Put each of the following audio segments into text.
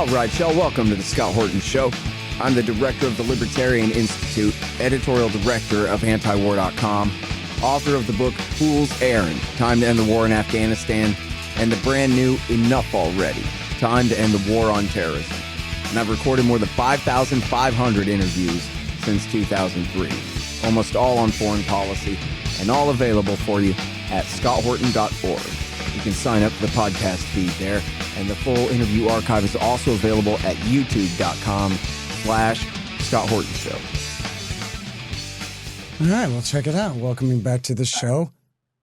All right, y'all, welcome to the Scott Horton Show. I'm the director of the Libertarian Institute, editorial director of antiwar.com, author of the book Fool's Errand, Time to End the War in Afghanistan, and the brand new Enough Already, Time to End the War on Terrorism. And I've recorded more than 5,500 interviews since 2003, almost all on foreign policy, and all available for you at scotthorton.org. You can sign up for the podcast feed there, and the full interview archive is also available at youtube.com/Scott Horton Show. All right, well, check it out. Welcoming back to the show,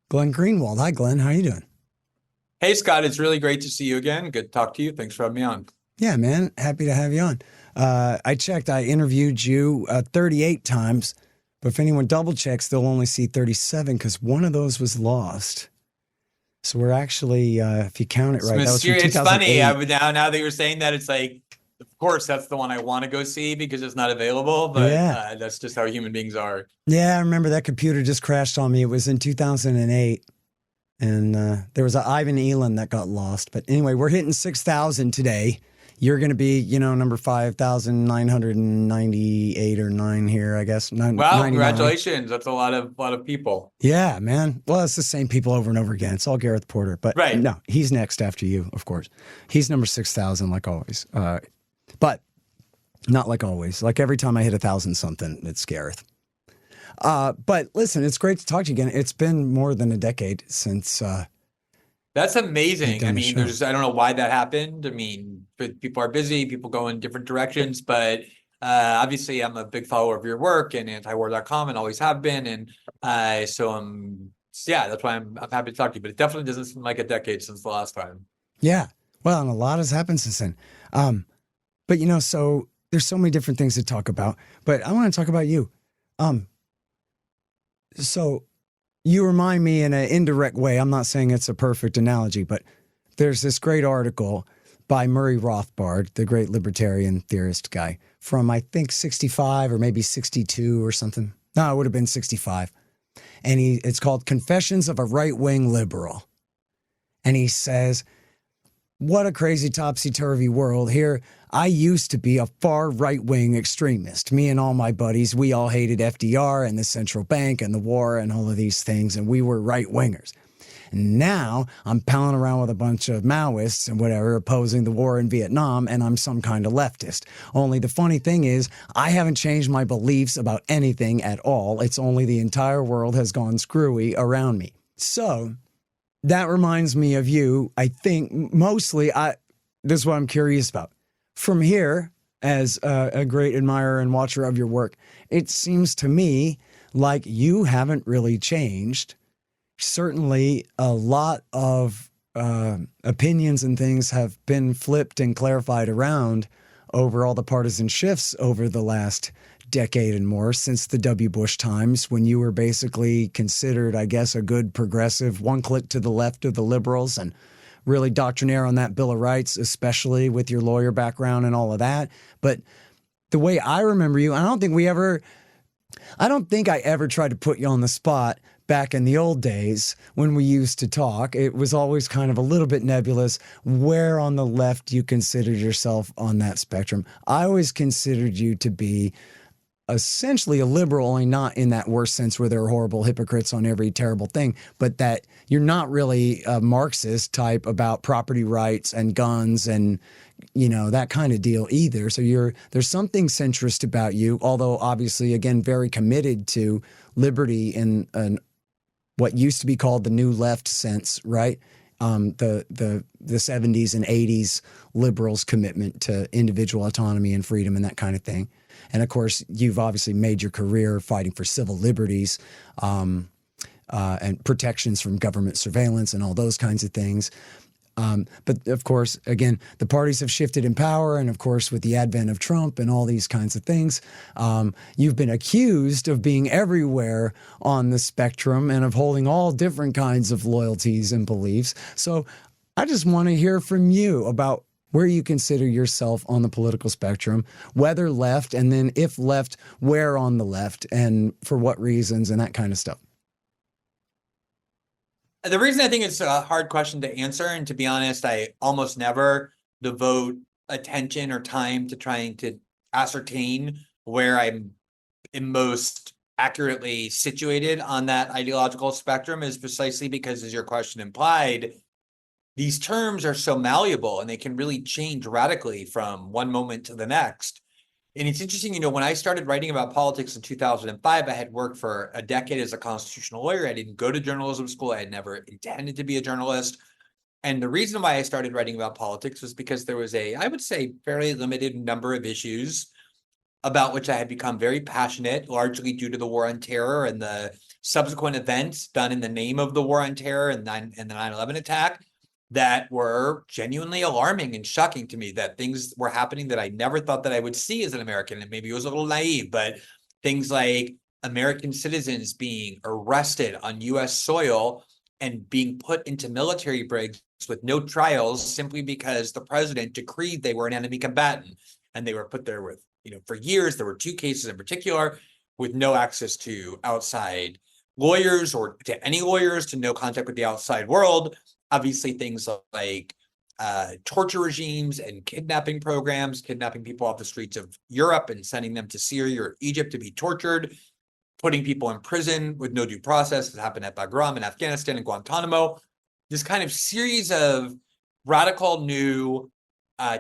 Glenn Greenwald. Hi, Glenn. How are you doing? Hey, Scott. It's really great to see you again. Good to talk to you. Thanks for having me on. Yeah, man. Happy to have you on. I checked. I interviewed you 38 times, but if anyone double checks, they'll only see 37 because one of those was lost. So we're actually, if you count it right, that was from 2008. It's funny. Now that you're saying that, it's like, of course, that's the one I want to go see because it's not available. But yeah. That's just how human beings are. Yeah, I remember that computer just crashed on me. It was in 2008. And there was an Ivan Elan that got lost. But anyway, we're hitting 6,000 today. You're going to be, number 5,998 or 9 here, I guess. Wow, 99. Congratulations. That's a lot of people. Yeah, man. Well, it's the same people over and over again. It's all Gareth Porter. But right. No, he's next after you, of course. He's number 6,000 like always. But not like always. Like every time I hit 1,000 something, it's Gareth. But listen, it's great to talk to you again. It's been more than a decade since... That's amazing. I mean, I don't know why that happened. I mean, people are busy, people go in different directions, but obviously I'm a big follower of your work and antiwar.com and always have been. And so that's why I'm happy to talk to you, but it definitely doesn't seem like a decade since the last time. Yeah. Well, and a lot has happened since then. But so there's so many different things to talk about, but I want to talk about you. So you remind me in an indirect way, I'm not saying it's a perfect analogy, but there's this great article by Murray Rothbard, the great libertarian theorist guy, from I think 65 or maybe 62 or something. No, it would have been 65. And it's called Confessions of a Right-Wing Liberal. And he says, what a crazy topsy-turvy world here. I used to be a far right-wing extremist. Me and all my buddies, we all hated FDR and the central bank and the war and all of these things, and we were right-wingers. And now I'm palling around with a bunch of Maoists and whatever, opposing the war in Vietnam, and I'm some kind of leftist. Only the funny thing is, I haven't changed my beliefs about anything at all. It's only the entire world has gone screwy around me. So that reminds me of you. I think mostly, this is what I'm curious about. From here, as a great admirer and watcher of your work, it seems to me like you haven't really changed. Certainly, a lot of opinions and things have been flipped and clarified around over all the partisan shifts over the last decade and more, since the W. Bush times, when you were basically considered, I guess, a good progressive, one click to the left of the liberals, and really doctrinaire on that Bill of Rights, especially with your lawyer background and all of that. But the way I remember you, I don't think I ever tried to put you on the spot back in the old days when we used to talk. It was always kind of a little bit nebulous where on the left you considered yourself on that spectrum. I always considered you to be essentially a liberal, only not in that worst sense where there are horrible hypocrites on every terrible thing, but that you're not really a Marxist type about property rights and guns and, that kind of deal either. So there's something centrist about you, although obviously, again, very committed to liberty in what used to be called the New Left sense, right? The 70s and 80s liberals' commitment to individual autonomy and freedom and that kind of thing. And of course, you've obviously made your career fighting for civil liberties and protections from government surveillance and all those kinds of things. But of course, again, the parties have shifted in power. And of course, with the advent of Trump and all these kinds of things, you've been accused of being everywhere on the spectrum and of holding all different kinds of loyalties and beliefs. So I just want to hear from you about where you consider yourself on the political spectrum, whether left, and then if left, where on the left, and for what reasons, and that kind of stuff. The reason I think it's a hard question to answer, and to be honest, I almost never devote attention or time to trying to ascertain where I'm most accurately situated on that ideological spectrum is precisely because, as your question implied, these terms are so malleable and they can really change radically from one moment to the next. And it's interesting, when I started writing about politics in 2005, I had worked for a decade as a constitutional lawyer. I didn't go to journalism school. I had never intended to be a journalist. And the reason why I started writing about politics was because there was I would say, fairly limited number of issues about which I had become very passionate, largely due to the war on terror and the subsequent events done in the name of the war on terror and the 9/11 attack, that were genuinely alarming and shocking to me, that things were happening that I never thought that I would see as an American. And maybe it was a little naive, but things like American citizens being arrested on US soil and being put into military brigs with no trials simply because the president decreed they were an enemy combatant. And they were put there with, for years. There were 2 cases in particular with no access to outside lawyers or to any lawyers, to no contact with the outside world. Obviously, things like torture regimes and kidnapping programs, kidnapping people off the streets of Europe and sending them to Syria or Egypt to be tortured, putting people in prison with no due process. It happened at Bagram in Afghanistan and Guantanamo. This kind of series of radical new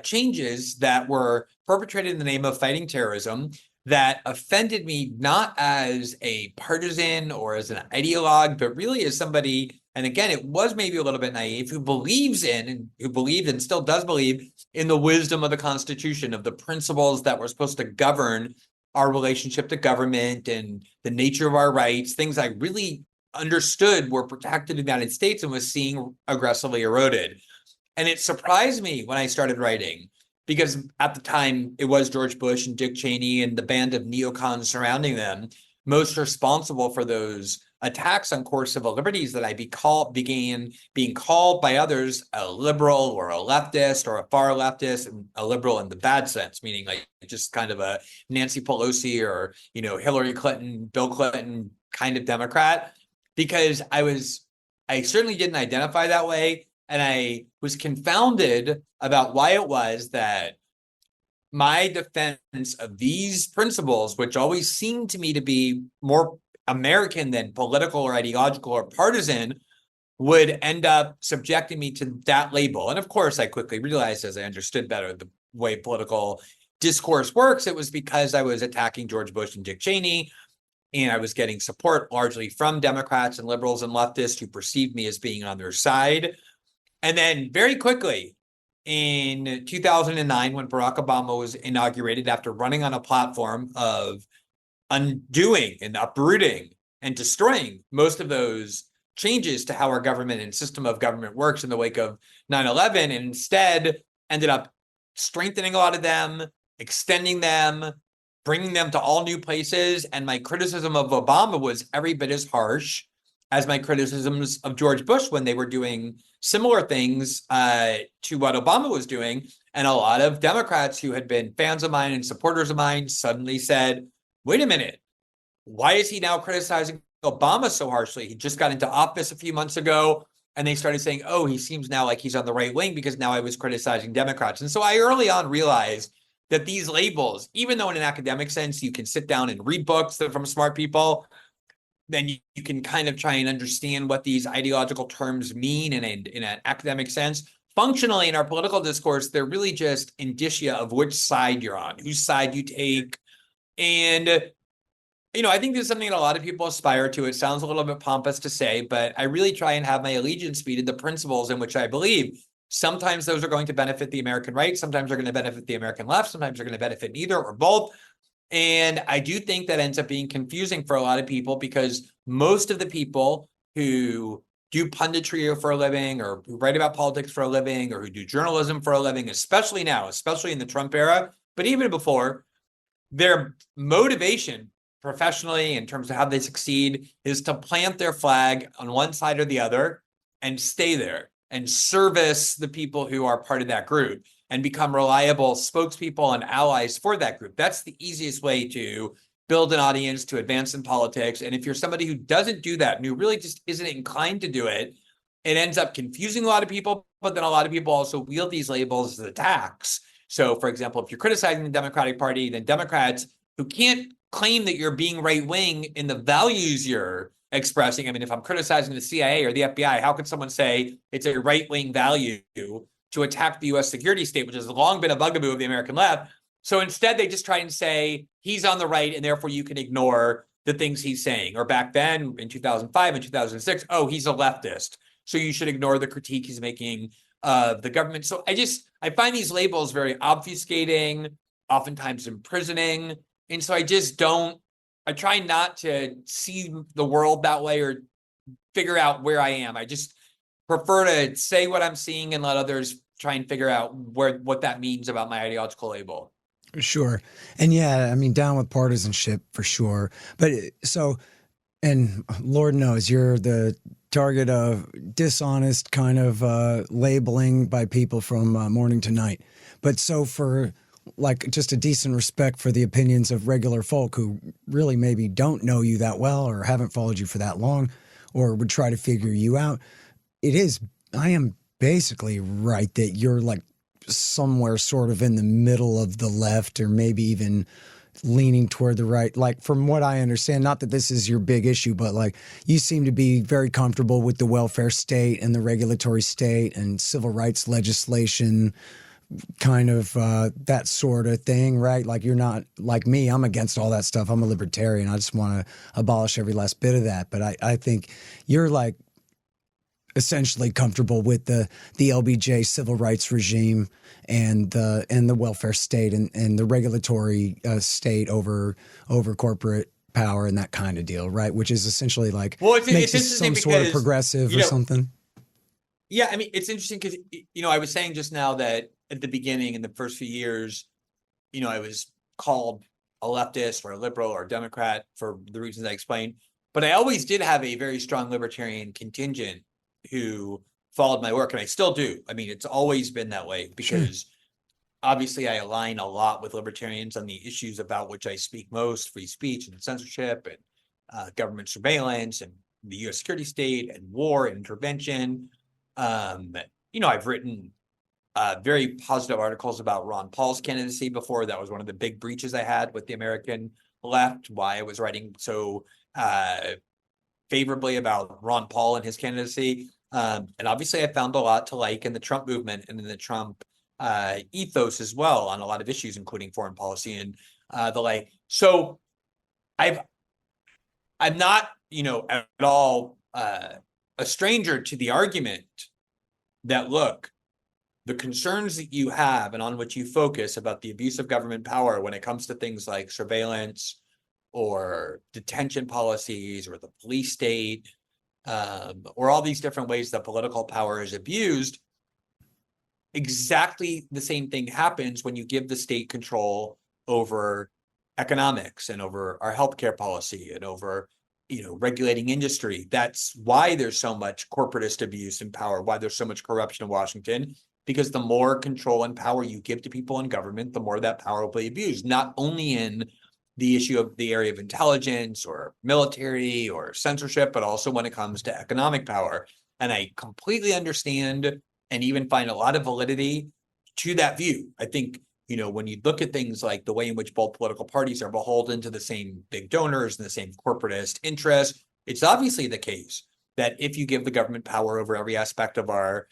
changes that were perpetrated in the name of fighting terrorism that offended me not as a partisan or as an ideologue, but really as somebody, and again, it was maybe a little bit naive, who believes in and who believed and still does believe in the wisdom of the Constitution, of the principles that were supposed to govern our relationship to government and the nature of our rights, things I really understood were protected in the United States and was seeing aggressively eroded. And it surprised me when I started writing, because at the time it was George Bush and Dick Cheney and the band of neocons surrounding them, most responsible for those attacks on core civil liberties, that I began being called by others a liberal or a leftist or a far leftist, and a liberal in the bad sense, meaning like just kind of a Nancy Pelosi or, Hillary Clinton, Bill Clinton kind of Democrat, because I certainly didn't identify that way. And I was confounded about why it was that my defense of these principles, which always seemed to me to be more American than political or ideological or partisan, would end up subjecting me to that label. And of course, I quickly realized, as I understood better the way political discourse works, it was because I was attacking George Bush and Dick Cheney, and I was getting support largely from Democrats and liberals and leftists who perceived me as being on their side. And then very quickly, in 2009, when Barack Obama was inaugurated, after running on a platform of undoing and uprooting and destroying most of those changes to how our government and system of government works in the wake of 9/11, and instead ended up strengthening a lot of them, extending them, bringing them to all new places. And my criticism of Obama was every bit as harsh as my criticisms of George Bush when they were doing similar things to what Obama was doing. And a lot of Democrats who had been fans of mine and supporters of mine suddenly said, wait a minute, why is he now criticizing Obama so harshly? He just got into office a few months ago. And they started saying, oh, he seems now like he's on the right wing because now I was criticizing Democrats. And so I early on realized that these labels, even though in an academic sense, you can sit down and read books from smart people, then you can kind of try and understand what these ideological terms mean in an academic sense. Functionally, in our political discourse, they're really just indicia of which side you're on, whose side you take. And, I think this is something that a lot of people aspire to. It sounds a little bit pompous to say, but I really try and have my allegiance be to the principles in which I believe. Sometimes those are going to benefit the American right. Sometimes they're going to benefit the American left. Sometimes they're going to benefit neither or both. And I do think that ends up being confusing for a lot of people, because most of the people who do punditry for a living, or who write about politics for a living, or who do journalism for a living, especially now, especially in the Trump era, but even before, their motivation professionally in terms of how they succeed is to plant their flag on one side or the other and stay there and service the people who are part of that group and become reliable spokespeople and allies for that group. That's the easiest way to build an audience, to advance in politics. And if you're somebody who doesn't do that and who really just isn't inclined to do it, it ends up confusing a lot of people. But then a lot of people also wield these labels as attacks So, for example, if you're criticizing the Democratic Party, then Democrats who can't claim that you're being right-wing in the values you're expressing. I mean, if I'm criticizing the CIA or the FBI, how could someone say it's a right-wing value to attack the U.S. security state, which has long been a bugaboo of the American left? So instead, they just try and say he's on the right, and therefore you can ignore the things he's saying. Or back then in 2005 and 2006, oh, he's a leftist, so you should ignore the critique he's making of the government. So I find these labels very obfuscating, oftentimes imprisoning. And so I try not to see the world that way or figure out where I am. I just prefer to say what I'm seeing and let others try and figure out what that means about my ideological label. Sure. And yeah, I mean, down with partisanship for sure. But and Lord knows you're the target of dishonest kind of labeling by people from morning to night. But so for like just a decent respect for the opinions of regular folk who really maybe don't know you that well or haven't followed you for that long or would try to figure you out, I am basically right that you're like somewhere sort of in the middle of the left or maybe even leaning toward the right. Like from what I understand, not that this is your big issue, but like you seem to be very comfortable with the welfare state and the regulatory state and civil rights legislation, kind of that sort of thing, right? Like you're not like me. I'm against all that stuff. I'm a libertarian. I just want to abolish every last bit of that. But I think you're like essentially comfortable with the LBJ civil rights regime and the welfare state and the regulatory state over corporate power and that kind of deal, right? Which is essentially like makes us some sort of progressive or something. Yeah, I mean, it's interesting because, I was saying just now that at the beginning, in the first few years, I was called a leftist or a liberal or a Democrat for the reasons I explained. But I always did have a very strong libertarian contingent who followed my work, and I still do. I mean, it's always been that way because obviously I align a lot with libertarians on the issues about which I speak most: free speech and censorship and government surveillance and the U.S. security state and war and intervention. I've written very positive articles about Ron Paul's candidacy before. That was one of the big breaches I had with the American left, why I was writing so favorably about Ron Paul and his candidacy. And obviously I found a lot to like in the Trump movement and in the Trump ethos as well on a lot of issues, including foreign policy and the like. So I'm not, at all a stranger to the argument that, look, the concerns that you have and on which you focus about the abuse of government power when it comes to things like surveillance or detention policies or the police state, or all these different ways that political power is abused, exactly the same thing happens when you give the state control over economics and over our healthcare policy and over regulating industry. That's why there's so much corporatist abuse and power, why there's so much corruption in Washington, because the more control and power you give to people in government, the more that power will be abused, not only in the issue of the area of intelligence or military or censorship, but also when it comes to economic power. And I completely understand and even find a lot of validity to that view. I think, when you look at things like the way in which both political parties are beholden to the same big donors and the same corporatist interests, it's obviously the case that if you give the government power over every aspect of our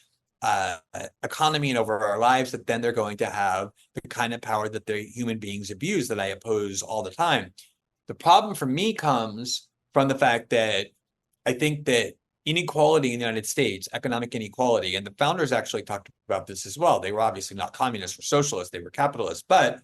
economy and over our lives, that then they're going to have the kind of power that the human beings abuse that I oppose all the time. The problem for me comes from the fact that I think that inequality in the United States, economic inequality, and the founders actually talked about this as well. They were obviously not communists or socialists, they were capitalists, but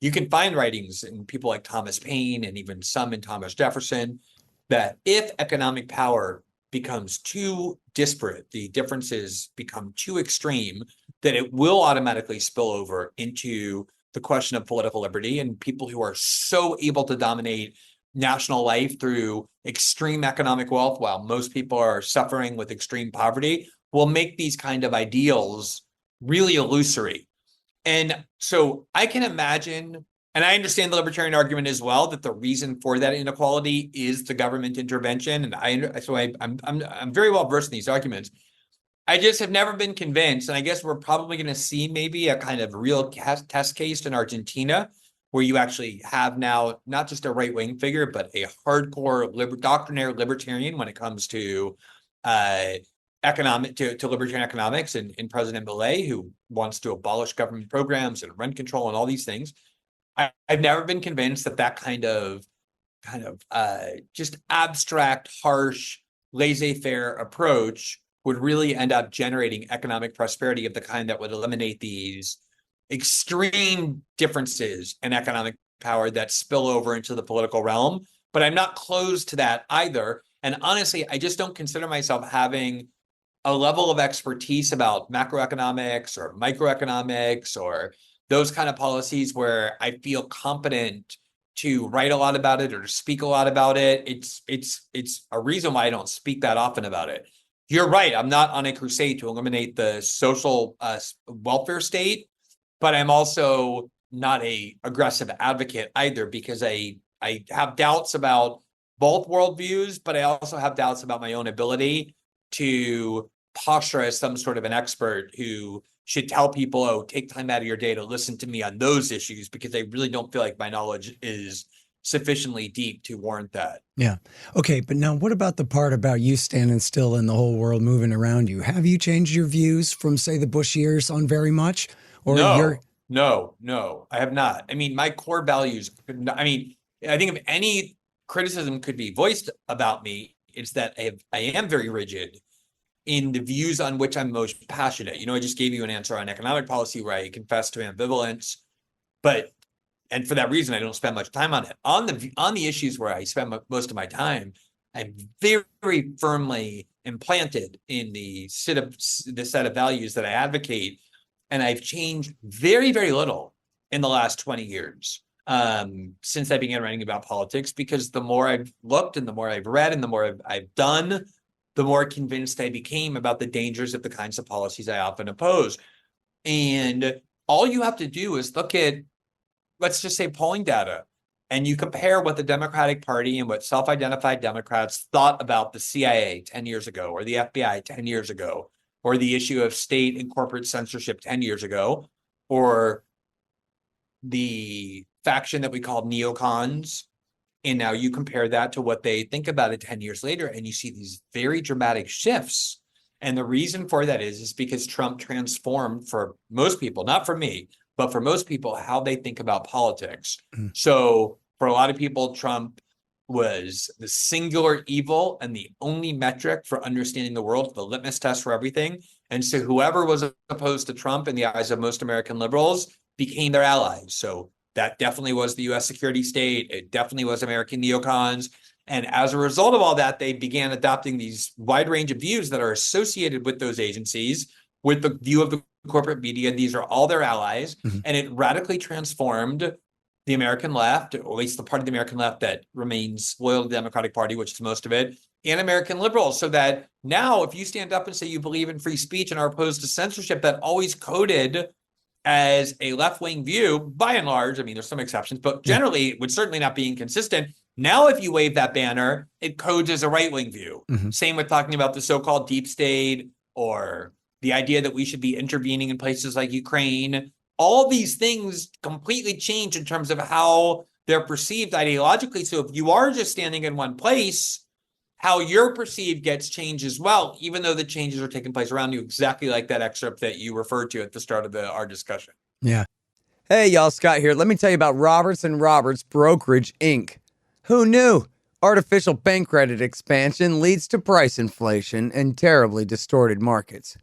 you can find writings in people like Thomas Paine and even some in Thomas Jefferson that if economic power becomes too disparate, the differences become too extreme, that it will automatically spill over into the question of political liberty, and people who are so able to dominate national life through extreme economic wealth while most people are suffering with extreme poverty will make these kind of ideals really illusory. And so I can imagine, and I understand the libertarian argument as well, that the reason for that inequality is the government intervention. And I'm very well versed in these arguments. I just have never been convinced. And I guess we're probably going to see maybe a kind of real test case in Argentina, where you actually have now not just a right-wing figure, but a hardcore doctrinaire libertarian when it comes to libertarian economics in President Milei, who wants to abolish government programs and rent control and all these things. I've never been convinced that kind of just abstract, harsh, laissez-faire approach would really end up generating economic prosperity of the kind that would eliminate these extreme differences in economic power that spill over into the political realm. But I'm not closed to that either. And honestly, I just don't consider myself having a level of expertise about macroeconomics or microeconomics or those kind of policies where I feel competent to write a lot about it or to speak a lot about it. It's a reason why I don't speak that often about it. You're right. I'm not on a crusade to eliminate the social welfare state, but I'm also not a aggressive advocate either, because I have doubts about both worldviews, but I also have doubts about my own ability to posture as some sort of an expert who should tell people, oh, take time out of your day to listen to me on those issues, because I really don't feel like my knowledge is sufficiently deep to warrant that. Yeah. Okay. But now what about the part about you standing still and the whole world moving around you? Have you changed your views from, say, the Bush years on very much? Or No, I have not. I mean, my core values, I think if any criticism could be voiced about me, it's that I am very rigid in the views on which I'm most passionate. I just gave you an answer on economic policy where I confess to ambivalence, and for that reason, I don't spend much time on it. On the issues where I spend most of my time, I'm very, very firmly implanted in the set of values that I advocate, and I've changed very, very little in the last 20 years since I began writing about politics, because the more I've looked and the more I've read and the more I've done, the more convinced I became about the dangers of the kinds of policies I often oppose. And all you have to do is look at, let's just say, polling data, and you compare what the Democratic Party and what self-identified Democrats thought about the CIA 10 years ago, or the FBI 10 years ago, or the issue of state and corporate censorship 10 years ago, or the faction that we called neocons. And now you compare that to what they think about it 10 years later, and you see these very dramatic shifts. And the reason for that is because Trump transformed, for most people, not for me, but for most people, how they think about politics. So for a lot of people, Trump was the singular evil and the only metric for understanding the world, the litmus test for everything. And so whoever was opposed to Trump in the eyes of most American liberals became their allies. So that definitely was the U.S. security state. It definitely was American neocons. And as a result of all that, they began adopting these wide range of views that are associated with those agencies, with the view of the corporate media. These are all their allies. Mm-hmm. And it radically transformed the American left, or at least the part of the American left that remains loyal to the Democratic Party, which is most of it, and American liberals. So that now if you stand up and say you believe in free speech and are opposed to censorship, that always coded as a left-wing view, by and large, there's some exceptions, but generally it would certainly not be inconsistent. Now, if you wave that banner, it codes as a right-wing view. Mm-hmm. Same with talking about the so-called deep state, or the idea that we should be intervening in places like Ukraine. All these things completely change in terms of how they're perceived ideologically. So if you are just standing in one place, how you're perceived gets changed as well, even though the changes are taking place around you, exactly like that excerpt that you referred to at the start of our discussion. Yeah. Hey, y'all, Scott here. Let me tell you about Roberts & Roberts Brokerage, Inc. Who knew? Artificial bank credit expansion leads to price inflation and terribly distorted markets.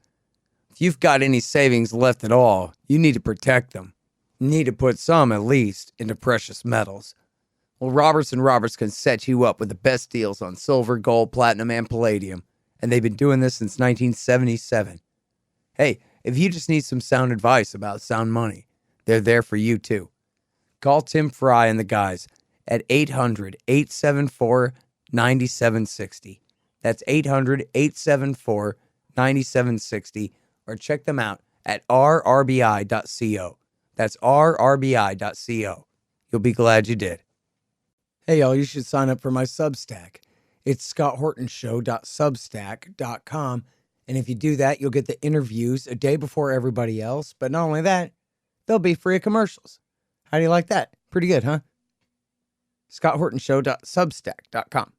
If you've got any savings left at all, you need to protect them. You need to put some, at least, into precious metals. Well, Roberts & Roberts can set you up with the best deals on silver, gold, platinum, and palladium. And they've been doing this since 1977. Hey, if you just need some sound advice about sound money, they're there for you too. Call Tim Fry and the guys at 800-874-9760. That's 800-874-9760. Or check them out at rrbi.co. That's rrbi.co. You'll be glad you did. Hey, y'all, you should sign up for my Substack. It's scotthortonshow.substack.com, And if you do that, you'll get the interviews a day before everybody else. But not only that, they'll be free of commercials. How do you like that? Pretty good, huh? ScottHortonShow.substack.com.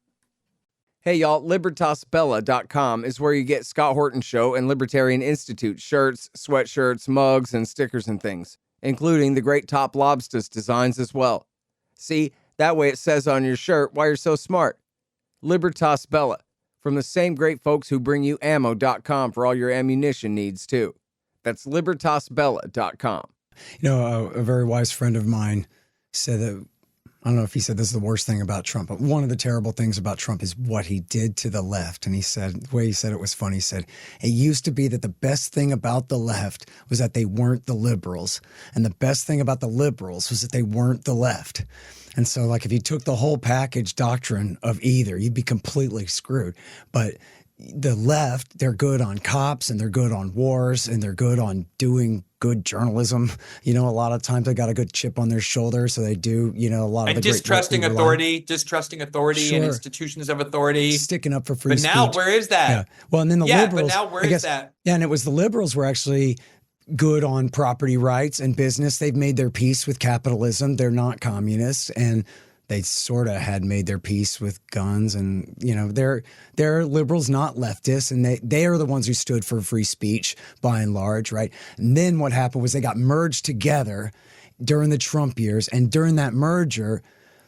Hey, y'all, LibertasBella.com is where you get Scott Horton Show and Libertarian Institute shirts, sweatshirts, mugs, and stickers and things, including the great Top Lobsters designs as well. See, that way it says on your shirt why you're so smart. Libertas Bella, from the same great folks who bring you ammo.com for all your ammunition needs, too. That's LibertasBella.com. You know, a very wise friend of mine said that, I don't know if he said this is the worst thing about Trump, but one of the terrible things about Trump is what he did to the left. And he said, the way he said it was funny. He said, it used to be that the best thing about the left was that they weren't the liberals. And the best thing about the liberals was that they weren't the left. And so, like, if you took the whole package doctrine of either, you'd be completely screwed. But the left, they're good on cops and they're good on wars and they're good on doing good journalism. You know, a lot of times they got a good chip on their shoulder. So they do, you know, a lot of the distrusting authority and institutions of authority. Sticking up for free speech. But now where is that? Yeah. Well, and then the liberals. But now where is that? Yeah, and it was the liberals were actually good on property rights and business. They've made their peace with capitalism. They're not communists. And they sort of had made their peace with guns, and you know they're liberals, not leftists, and they are the ones who stood for free speech by and large, right? And then what happened was they got merged together during the Trump years, and during that merger,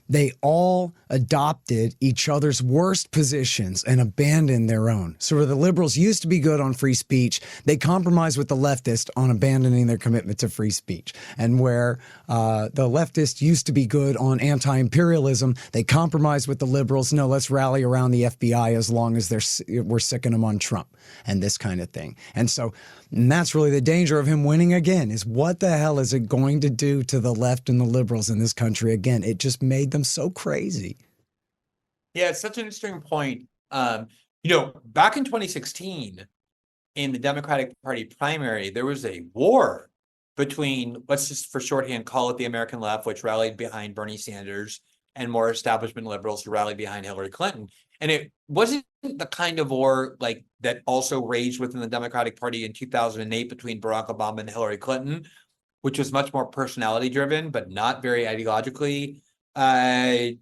they all adopted each other's worst positions and abandoned their own. So where the liberals used to be good on free speech, they compromised with the leftists on abandoning their commitment to free speech. And where the leftists used to be good on anti-imperialism, they compromised with the liberals. No, let's rally around the FBI as long as we're sicking them on Trump and this kind of thing. And so that's really the danger of him winning again, is what the hell is it going to do to the left and the liberals in this country again? It just made them so crazy. Yeah, it's such an interesting point. You know, back in 2016, in the Democratic Party primary, there was a war between, let's just for shorthand call it the American left, which rallied behind Bernie Sanders, and more establishment liberals who rallied behind Hillary Clinton. And it wasn't the kind of war like that also raged within the Democratic Party in 2008 between Barack Obama and Hillary Clinton, which was much more personality driven, but not very ideologically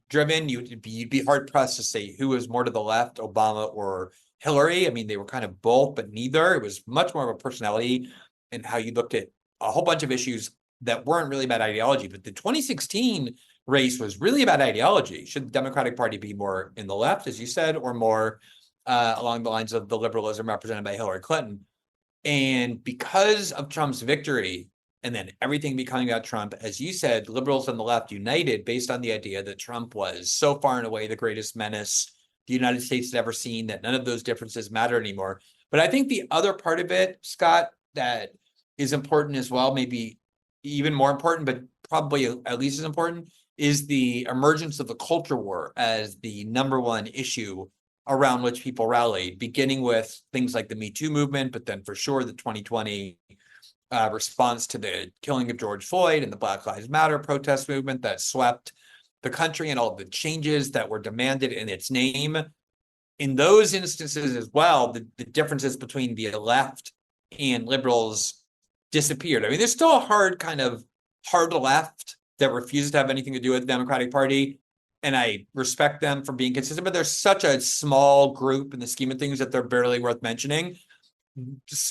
driven. You'd be hard pressed to say who was more to the left, Obama or Hillary. I mean, they were kind of both, but neither. It was much more of a personality and how you looked at a whole bunch of issues that weren't really about ideology. But the 2016 race was really about ideology. Should the Democratic Party be more in the left, as you said, or more along the lines of the liberalism represented by Hillary Clinton? And because of Trump's victory, and then everything becoming about Trump, as you said, liberals and the left united based on the idea that Trump was so far and away the greatest menace the United States had ever seen, that none of those differences matter anymore. But I think the other part of it, Scott, that is important as well, maybe even more important, but probably at least as important, is the emergence of the culture war as the number one issue around which people rallied, beginning with things like the Me Too movement, but then for sure the 2020 response to the killing of George Floyd and the Black Lives Matter protest movement that swept the country, and all of the changes that were demanded in its name. In those instances as well, the differences between the left and liberals disappeared. I mean, there's still a hard left that refuses to have anything to do with the Democratic Party, and I respect them for being consistent, but there's such a small group in the scheme of things that they're barely worth mentioning.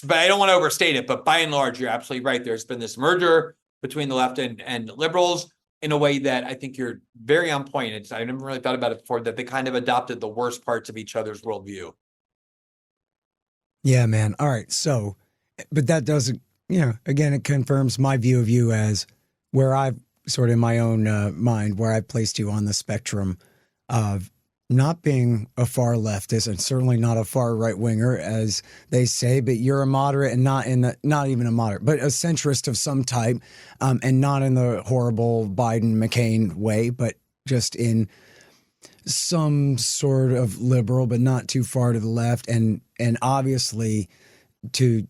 But I don't want to overstate it, but by and large, you're absolutely right. There's been this merger between the left and liberals in a way that I think you're very on point. I never really thought about it before, that they kind of adopted the worst parts of each other's worldview. Yeah, man. All right. So, but that doesn't, again, it confirms my view of you as where I've sort of in my own mind, where I placed you on the spectrum of not being a far leftist and certainly not a far right winger, as they say, but you're a moderate and not even a moderate, but a centrist of some type, and not in the horrible Biden McCain way, but just in some sort of liberal, but not too far to the left, and obviously to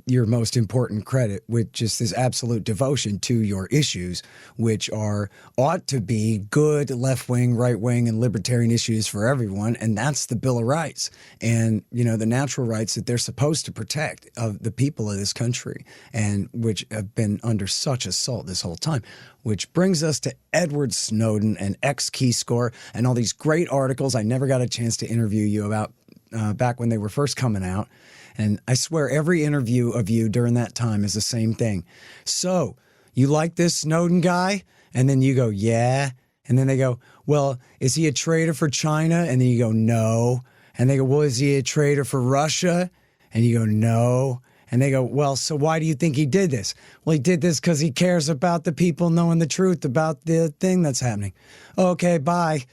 your most important credit, which is this absolute devotion to your issues, which ought to be good left-wing, right-wing, and libertarian issues for everyone, and that's the Bill of Rights and, the natural rights that they're supposed to protect of the people of this country, and which have been under such assault this whole time. Which brings us to Edward Snowden and X-Keyscore and all these great articles I never got a chance to interview you about back when they were first coming out. And I swear every interview of you during that time is the same thing. So, you like this Snowden guy? And then you go, yeah. And then they go, well, is he a traitor for China? And then you go, no. And they go, well, is he a traitor for Russia? And you go, no. And they go, well, so why do you think he did this? Well, he did this because he cares about the people knowing the truth about the thing that's happening. Okay, bye.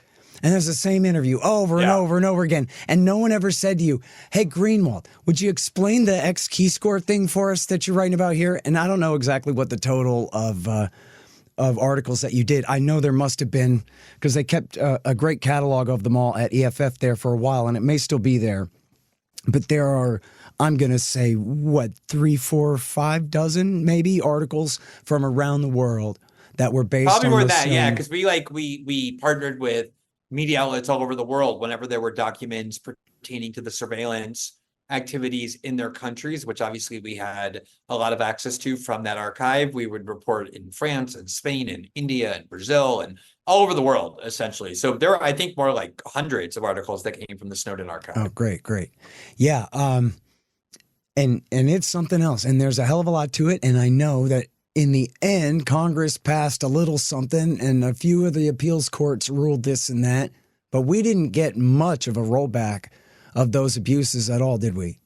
And there's the same interview over and over and over again. And no one ever said to you, hey, Greenwald, would you explain the X-Keyscore thing for us that you're writing about here? And I don't know exactly what the total of articles that you did. I know there must have been, because they kept a great catalog of them all at EFF there for a while, and it may still be there. But there are, I'm going to say, 3, 4, 5 dozen maybe articles from around the world that were based probably on more the than that, same. because we partnered with media outlets all over the world whenever there were documents pertaining to the surveillance activities in their countries, which obviously we had a lot of access to from that archive. We would report in France and Spain and India and Brazil and all over the world, essentially. So there are, I think, more like hundreds of articles that came from the Snowden archive. Oh, great. Yeah. And it's something else. And there's a hell of a lot to it. And I know that in the end, Congress passed a little something and a few of the appeals courts ruled this and that. But we didn't get much of a rollback of those abuses at all, did we?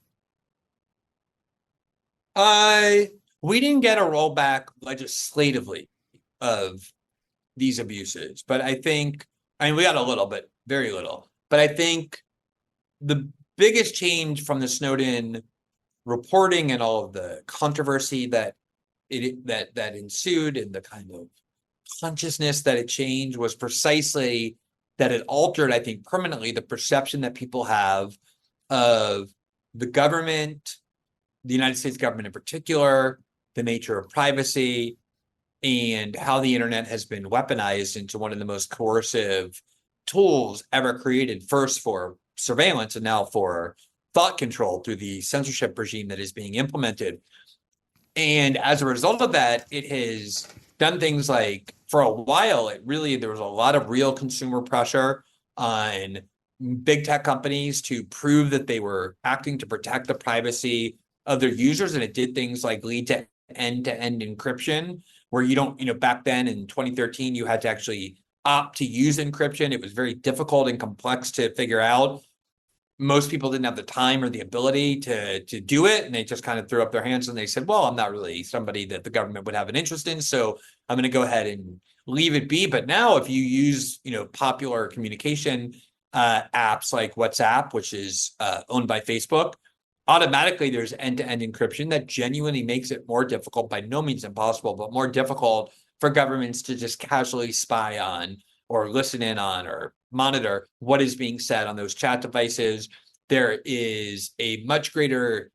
We didn't get a rollback legislatively of these abuses. But I mean, we got a little bit, very little. But I think the biggest change from the Snowden reporting and all of the controversy that ensued and the kind of consciousness that it changed was precisely that it altered, I think, permanently the perception that people have of the government, the United States government in particular, the nature of privacy, and how the internet has been weaponized into one of the most coercive tools ever created, first for surveillance and now for thought control through the censorship regime that is being implemented. And as a result of that, it has done things like, for a while, there was a lot of real consumer pressure on big tech companies to prove that they were acting to protect the privacy of their users. And it did things like lead to end-to-end encryption, where you don't, back then in 2013, you had to actually opt to use encryption. It was very difficult and complex to figure out. Most people didn't have the time or the ability to do it. And they just kind of threw up their hands and they said, well, I'm not really somebody that the government would have an interest in, so I'm going to go ahead and leave it be. But now if you use, popular communication apps like WhatsApp, which is owned by Facebook, automatically there's end-to-end encryption that genuinely makes it more difficult, by no means impossible, but more difficult for governments to just casually spy on or listen in on or monitor what is being said on those chat devices. There is a much greater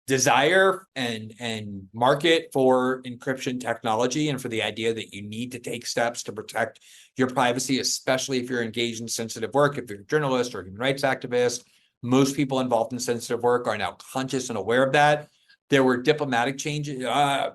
desire and market for encryption technology and for the idea that you need to take steps to protect your privacy, especially if you're engaged in sensitive work, if you're a journalist or a human rights activist. Most people involved in sensitive work are now conscious and aware of that. There were diplomatic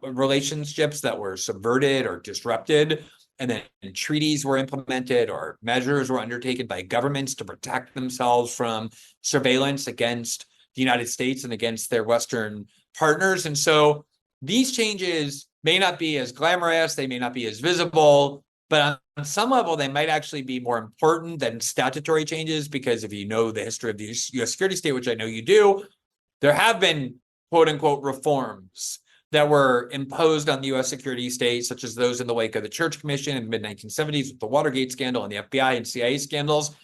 relationships that were subverted or disrupted, and then treaties were implemented or measures were undertaken by governments to protect themselves from surveillance against the United States and against their Western partners. And so these changes may not be as glamorous, they may not be as visible, but on some level, they might actually be more important than statutory changes, because if you know the history of the U.S. security state, which I know you do, there have been quote unquote reforms that were imposed on the U.S. security state, such as those in the wake of the Church Commission in the mid-1970s with the Watergate scandal and the FBI and CIA scandals.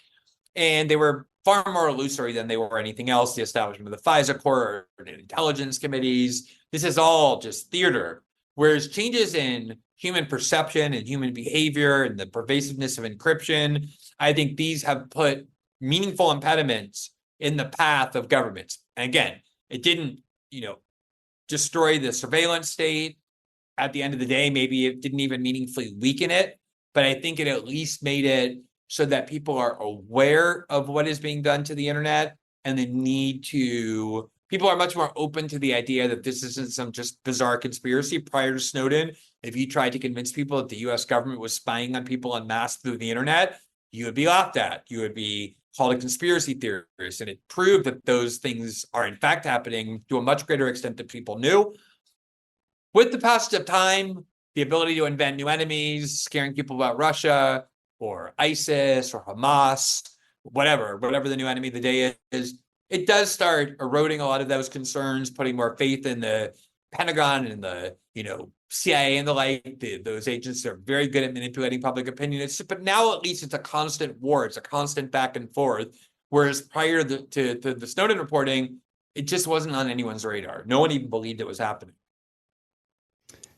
And they were far more illusory than they were anything else. The establishment of the FISA court and intelligence committees. This is all just theater. Whereas changes in human perception and human behavior and the pervasiveness of encryption, I think these have put meaningful impediments in the path of governments. And again, it didn't, destroy the surveillance state. At the end of the day, maybe it didn't even meaningfully weaken it, but I think it at least made it so that people are aware of what is being done to the internet, and the need to, people are much more open to the idea that this isn't some just bizarre conspiracy. Prior to Snowden, if you tried to convince people that the US government was spying on people en masse through the internet, you would be laughed at. You would be called a conspiracy theorist. And it proved that those things are in fact happening to a much greater extent than people knew. With the passage of time, the ability to invent new enemies, scaring people about Russia or ISIS or Hamas, whatever the new enemy of the day is, it does start eroding a lot of those concerns, putting more faith in the Pentagon and the, CIA and the like. Those agents are very good at manipulating public opinion. But now at least it's a constant war. It's a constant back and forth. Whereas prior to the Snowden reporting, it just wasn't on anyone's radar. No one even believed it was happening.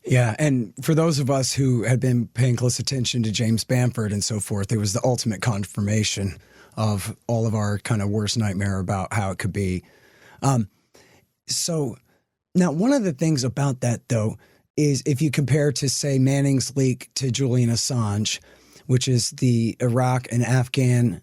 Yeah, and for those of us who had been paying close attention to James Bamford and so forth, it was the ultimate confirmation of all of our kind of worst nightmare about how it could be. So now one of the things about that, though, is if you compare to, say, Manning's leak to Julian Assange, which is the Iraq and Afghan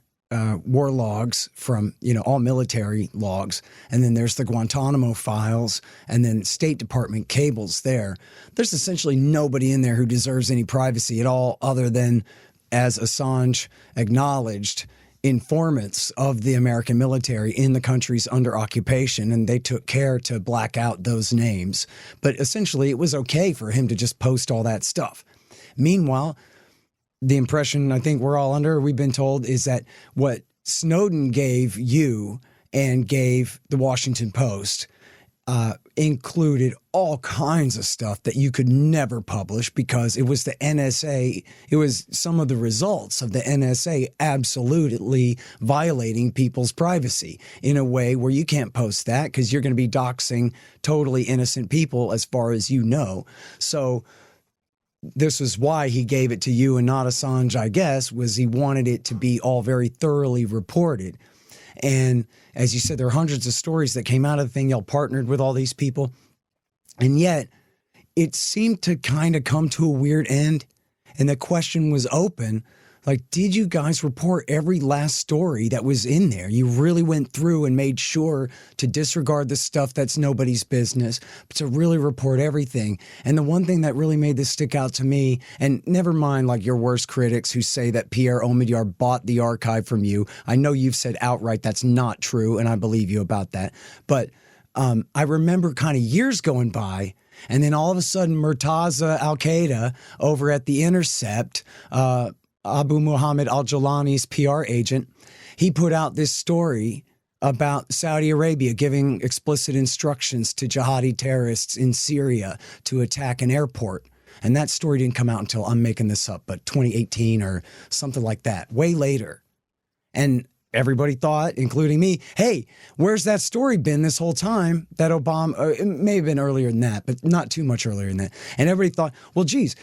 war logs from, all military logs. And then there's the Guantanamo files and then State Department cables there. There's essentially nobody in there who deserves any privacy at all other than, as Assange acknowledged, informants of the American military in the countries under occupation, and they took care to black out those names. But essentially, it was okay for him to just post all that stuff. Meanwhile, the impression I think we're all under, we've been told, is that what Snowden gave you and gave the Washington Post included all kinds of stuff that you could never publish because it was the NSA. It was some of the results of the NSA absolutely violating people's privacy in a way where you can't post that because you're going to be doxing totally innocent people as far as you know. So this is why he gave it to you and not Assange, I guess, was he wanted it to be all very thoroughly reported. And as you said, there are hundreds of stories that came out of the thing. Y'all partnered with all these people. And yet it seemed to kind of come to a weird end. And the question was open. Like, did you guys report every last story that was in there? You really went through and made sure to disregard the stuff that's nobody's business, but to really report everything. And the one thing that really made this stick out to me, and never mind like your worst critics who say that Pierre Omidyar bought the archive from you. I know you've said outright that's not true, and I believe you about that. But I remember kind of years going by, and then all of a sudden Murtaza al-Qaeda over at The Intercept, Abu Muhammad al-Jawlani's PR agent, he put out this story about Saudi Arabia giving explicit instructions to jihadi terrorists in Syria to attack an airport. And that story didn't come out until, I'm making this up, but 2018 or something like that, way later. And everybody thought, including me, hey, where's that story been this whole time? That Obama, it may have been earlier than that, but not too much earlier than that. And everybody thought, well, geez,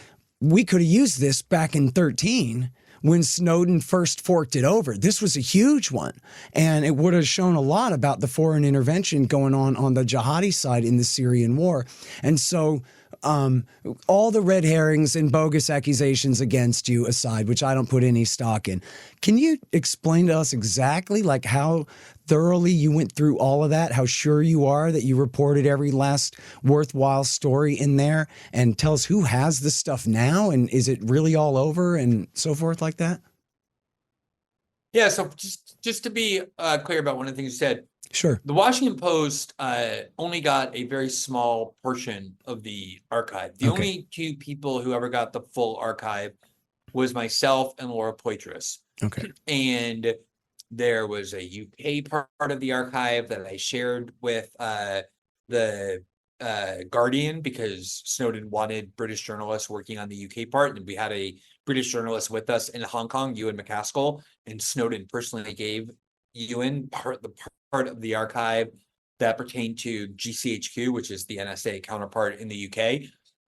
we could have used this back in 2013 when Snowden first forked it over. This was a huge one, and it would have shown a lot about the foreign intervention going on the jihadi side in the Syrian war. And so all the red herrings and bogus accusations against you aside, which I don't put any stock in, can you explain to us exactly like how thoroughly you went through all of that, how sure you are that you reported every last worthwhile story in there, and tell us who has this stuff now and is it really all over and so forth like that? Yeah, so just to be clear about one of the things you said, sure. The Washington Post only got a very small portion of the archive. The only two people who ever got the full archive was myself and Laura Poitras. Okay. And there was a UK part of the archive that I shared with the Guardian because Snowden wanted British journalists working on the UK part. And we had a British journalist with us in Hong Kong, Ewan McCaskill, and Snowden personally gave Ewan part of the archive that pertained to GCHQ, which is the NSA counterpart in the UK.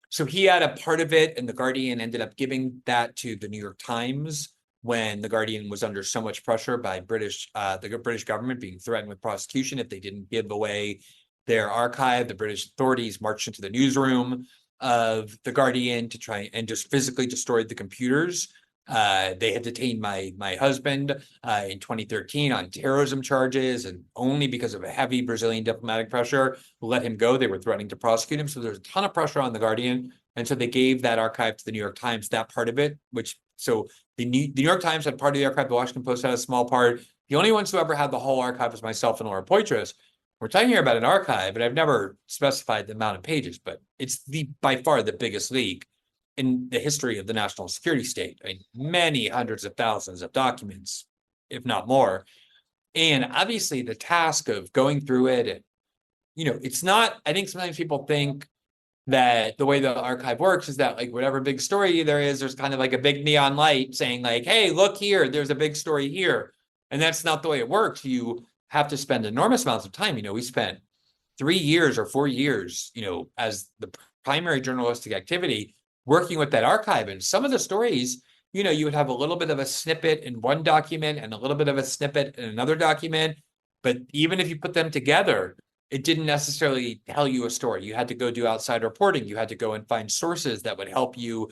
So he had a part of it, and the Guardian ended up giving that to the New York Times when the Guardian was under so much pressure by the British government being threatened with prosecution if they didn't give away their archive. The British authorities marched into the newsroom of The Guardian to try and just physically destroyed the computers. They had detained my husband in 2013 on terrorism charges, and only because of a heavy Brazilian diplomatic pressure let him go. They were threatening to prosecute him. So there's a ton of pressure on The Guardian. And so they gave that archive to the New York Times, that part of it, so the New York Times had part of the archive, the Washington Post had a small part. The only ones who ever had the whole archive was myself and Laura Poitras. We're talking here about an archive, but I've never specified the amount of pages, but it's by far the biggest leak in the history of the national security state. I mean, many hundreds of thousands of documents, if not more. And obviously the task of going through it, and, it's not, I think sometimes people think that the way the archive works is that like whatever big story there is, there's kind of like a big neon light saying like, hey, look here, there's a big story here. And that's not the way it works. You have to spend enormous amounts of time. We spent 3 years or 4 years, as the primary journalistic activity working with that archive. And some of the stories, you would have a little bit of a snippet in one document and a little bit of a snippet in another document. But even if you put them together, it didn't necessarily tell you a story. You had to go do outside reporting. You had to go and find sources that would help you,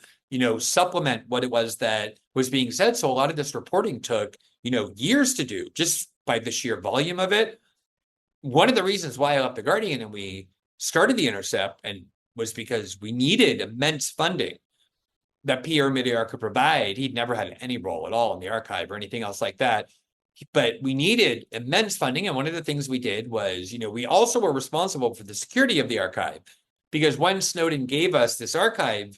supplement what it was that was being said. So a lot of this reporting took, years to do just by the sheer volume of it. One of the reasons why I left The Guardian and we started The Intercept and was because we needed immense funding that Pierre Midyar could provide. He'd never had any role at all in the archive or anything else like that. But we needed immense funding. And one of the things we did was, we also were responsible for the security of the archive, because when Snowden gave us this archive,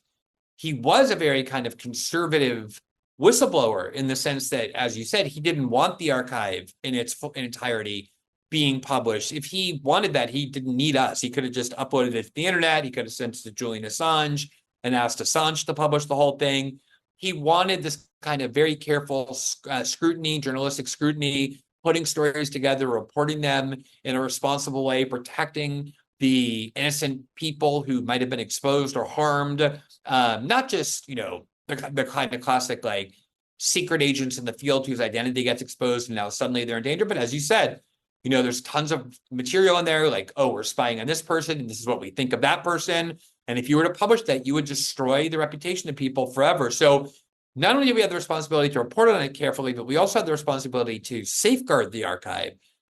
he was a very kind of conservative whistleblower in the sense that, as you said, he didn't want the archive in its entirety being published. If he wanted that, he didn't need us. He could have just uploaded it to the internet. He could have sent it to Julian Assange and asked Assange to publish the whole thing. He wanted this kind of very careful scrutiny, journalistic scrutiny, putting stories together, reporting them in a responsible way, protecting the innocent people who might have been exposed or harmed, not just, the kind of classic like secret agents in the field whose identity gets exposed and now suddenly they're in danger. But as you said, there's tons of material in there like, oh, we're spying on this person and this is what we think of that person. And if you were to publish that, you would destroy the reputation of people forever. So not only do we have the responsibility to report on it carefully, but we also have the responsibility to safeguard the archive.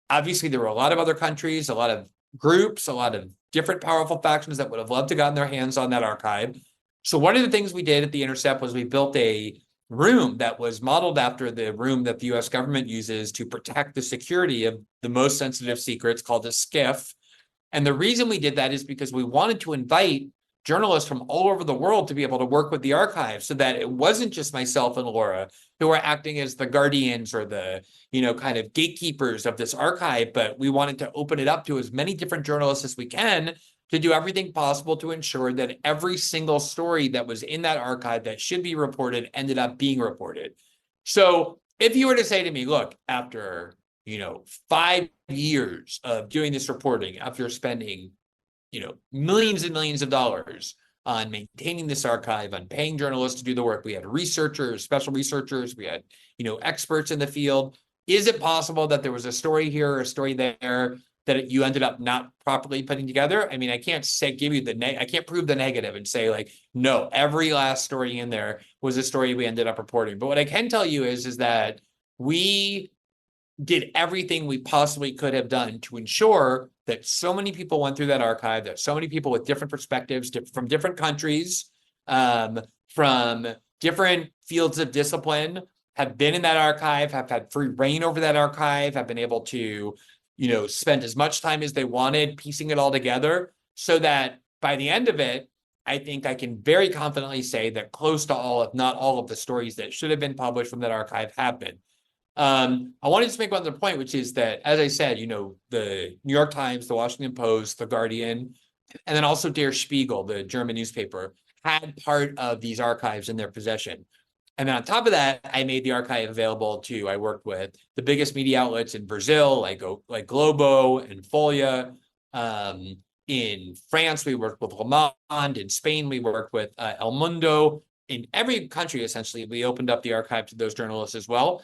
Obviously, there were a lot of other countries, a lot of groups, a lot of different powerful factions that would have loved to gotten their hands on that archive. So one of the things we did at The Intercept was we built a room that was modeled after the room that the US government uses to protect the security of the most sensitive secrets, called a SCIF. And the reason we did that is because we wanted to invite journalists from all over the world to be able to work with the archive, so that it wasn't just myself and Laura who were acting as the guardians or the, kind of gatekeepers of this archive, but we wanted to open it up to as many different journalists as we can to do everything possible to ensure that every single story that was in that archive that should be reported ended up being reported. So if you were to say to me, look, after, 5 years of doing this reporting, after spending millions and millions of dollars on maintaining this archive, on paying journalists to do the work. We had researchers, special researchers, we had, experts in the field. Is it possible that there was a story here or a story there that you ended up not properly putting together? I mean, I can't give you I can't prove the negative and say like, no, every last story in there was a story we ended up reporting. But what I can tell you is that we did everything we possibly could have done to ensure that so many people went through that archive, that so many people with different perspectives from different countries, from different fields of discipline, have been in that archive, have had free reign over that archive, have been able to, spend as much time as they wanted piecing it all together, so that by the end of it, I think I can very confidently say that close to all, if not all, of the stories that should have been published from that archive have been. I want to just make one other point, which is that, as I said, the New York Times, the Washington Post, the Guardian, and then also Der Spiegel, the German newspaper, had part of these archives in their possession. And then on top of that, I made the archive available to, I worked with the biggest media outlets in Brazil, like Globo and Folha. In France, we worked with Le Monde. In Spain, we worked with El Mundo. In every country, essentially, we opened up the archive to those journalists as well.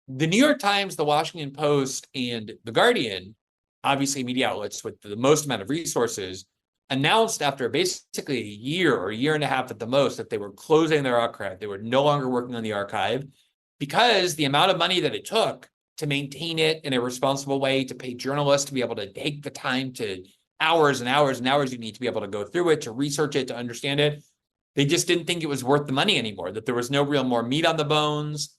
The New York Times, the Washington Post, and the Guardian obviously media outlets with the most amount of resources, announced after basically a year or a year and a half at the most that they were closing their archive. They were no longer working on the archive because the amount of money that it took to maintain it in a responsible way, to pay journalists to be able to take the time to hours and hours and hours you need to be able to go through it, to research it, to understand it. They just didn't think it was worth the money anymore, that there was no real more meat on the bones.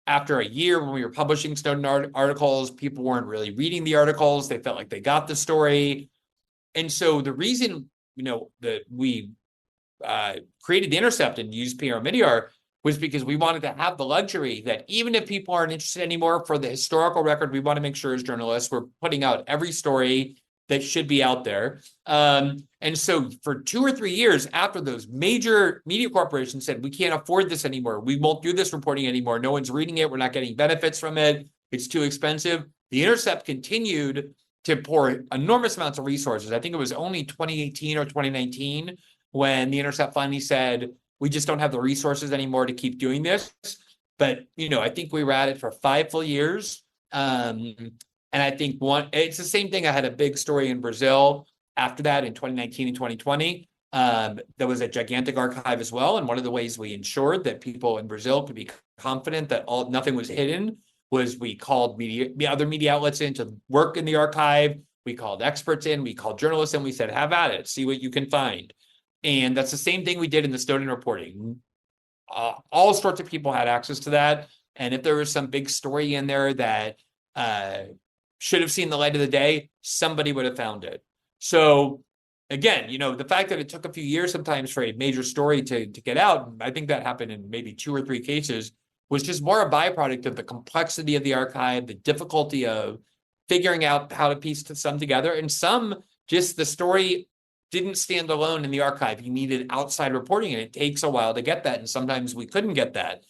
After a year when we were publishing Snowden articles, people weren't really reading the articles. They felt like they got the story. And so the reason, that we created The Intercept and used PR Meteor was because we wanted to have the luxury that even if people aren't interested anymore for the historical record, we want to make sure as journalists, we're putting out every story that should be out there. And so for 2 or 3 years after those major media corporations said, we can't afford this anymore, we won't do this reporting anymore, no one's reading it, we're not getting benefits from it, it's too expensive, The Intercept continued to pour enormous amounts of resources. I think it was only 2018 or 2019 when The Intercept finally said, we just don't have the resources anymore to keep doing this. But, I think we were at it for 5 full years. And I think it's the same thing. I had a big story in Brazil after that in 2019 and 2020. There was a gigantic archive as well. And one of the ways we ensured that people in Brazil could be confident that nothing was hidden was we called other media outlets in to work in the archive. We called experts in, we called journalists in, we said, have at it, see what you can find. And that's the same thing we did in the Snowden reporting. All sorts of people had access to that. And if there was some big story in there that should have seen the light of the day, somebody would have found it. So again, the fact that it took a few years sometimes for a major story to get out, I think that happened in maybe 2 or 3 cases, was just more a byproduct of the complexity of the archive, the difficulty of figuring out how to piece some together. And some, just the story didn't stand alone in the archive. You needed outside reporting, and it takes a while to get that. And sometimes we couldn't get that.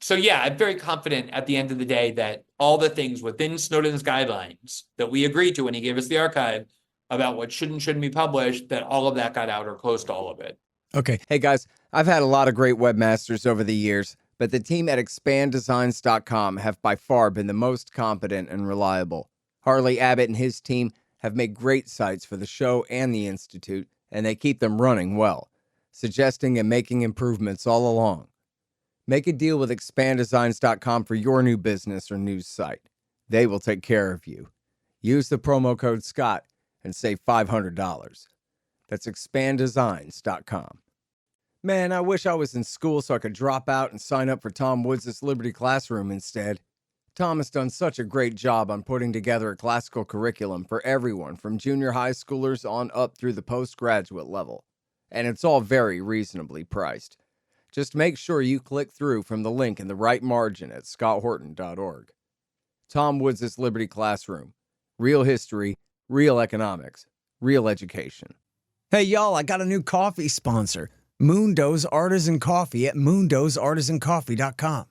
So yeah, I'm very confident at the end of the day that all the things within Snowden's guidelines that we agreed to when he gave us the archive about what should and shouldn't be published, that all of that got out or close to all of it. Okay. Hey guys, I've had a lot of great webmasters over the years, but the team at expanddesigns.com have by far been the most competent and reliable. Harley Abbott and his team have made great sites for the show and the Institute, and they keep them running well, suggesting and making improvements all along. Make a deal with expanddesigns.com for your new business or news site. They will take care of you. Use the promo code SCOTT and save $500. That's expanddesigns.com. Man, I wish I was in school so I could drop out and sign up for Tom Woods' Liberty Classroom instead. Tom has done such a great job on putting together a classical curriculum for everyone from junior high schoolers on up through the postgraduate level. And it's all very reasonably priced. Just make sure you click through from the link in the right margin at scotthorton.org. Tom Woods' Liberty Classroom. Real history, real economics, real education. Hey, y'all, I got a new coffee sponsor. Mundo's Artisan Coffee at mundosartisancoffee.com.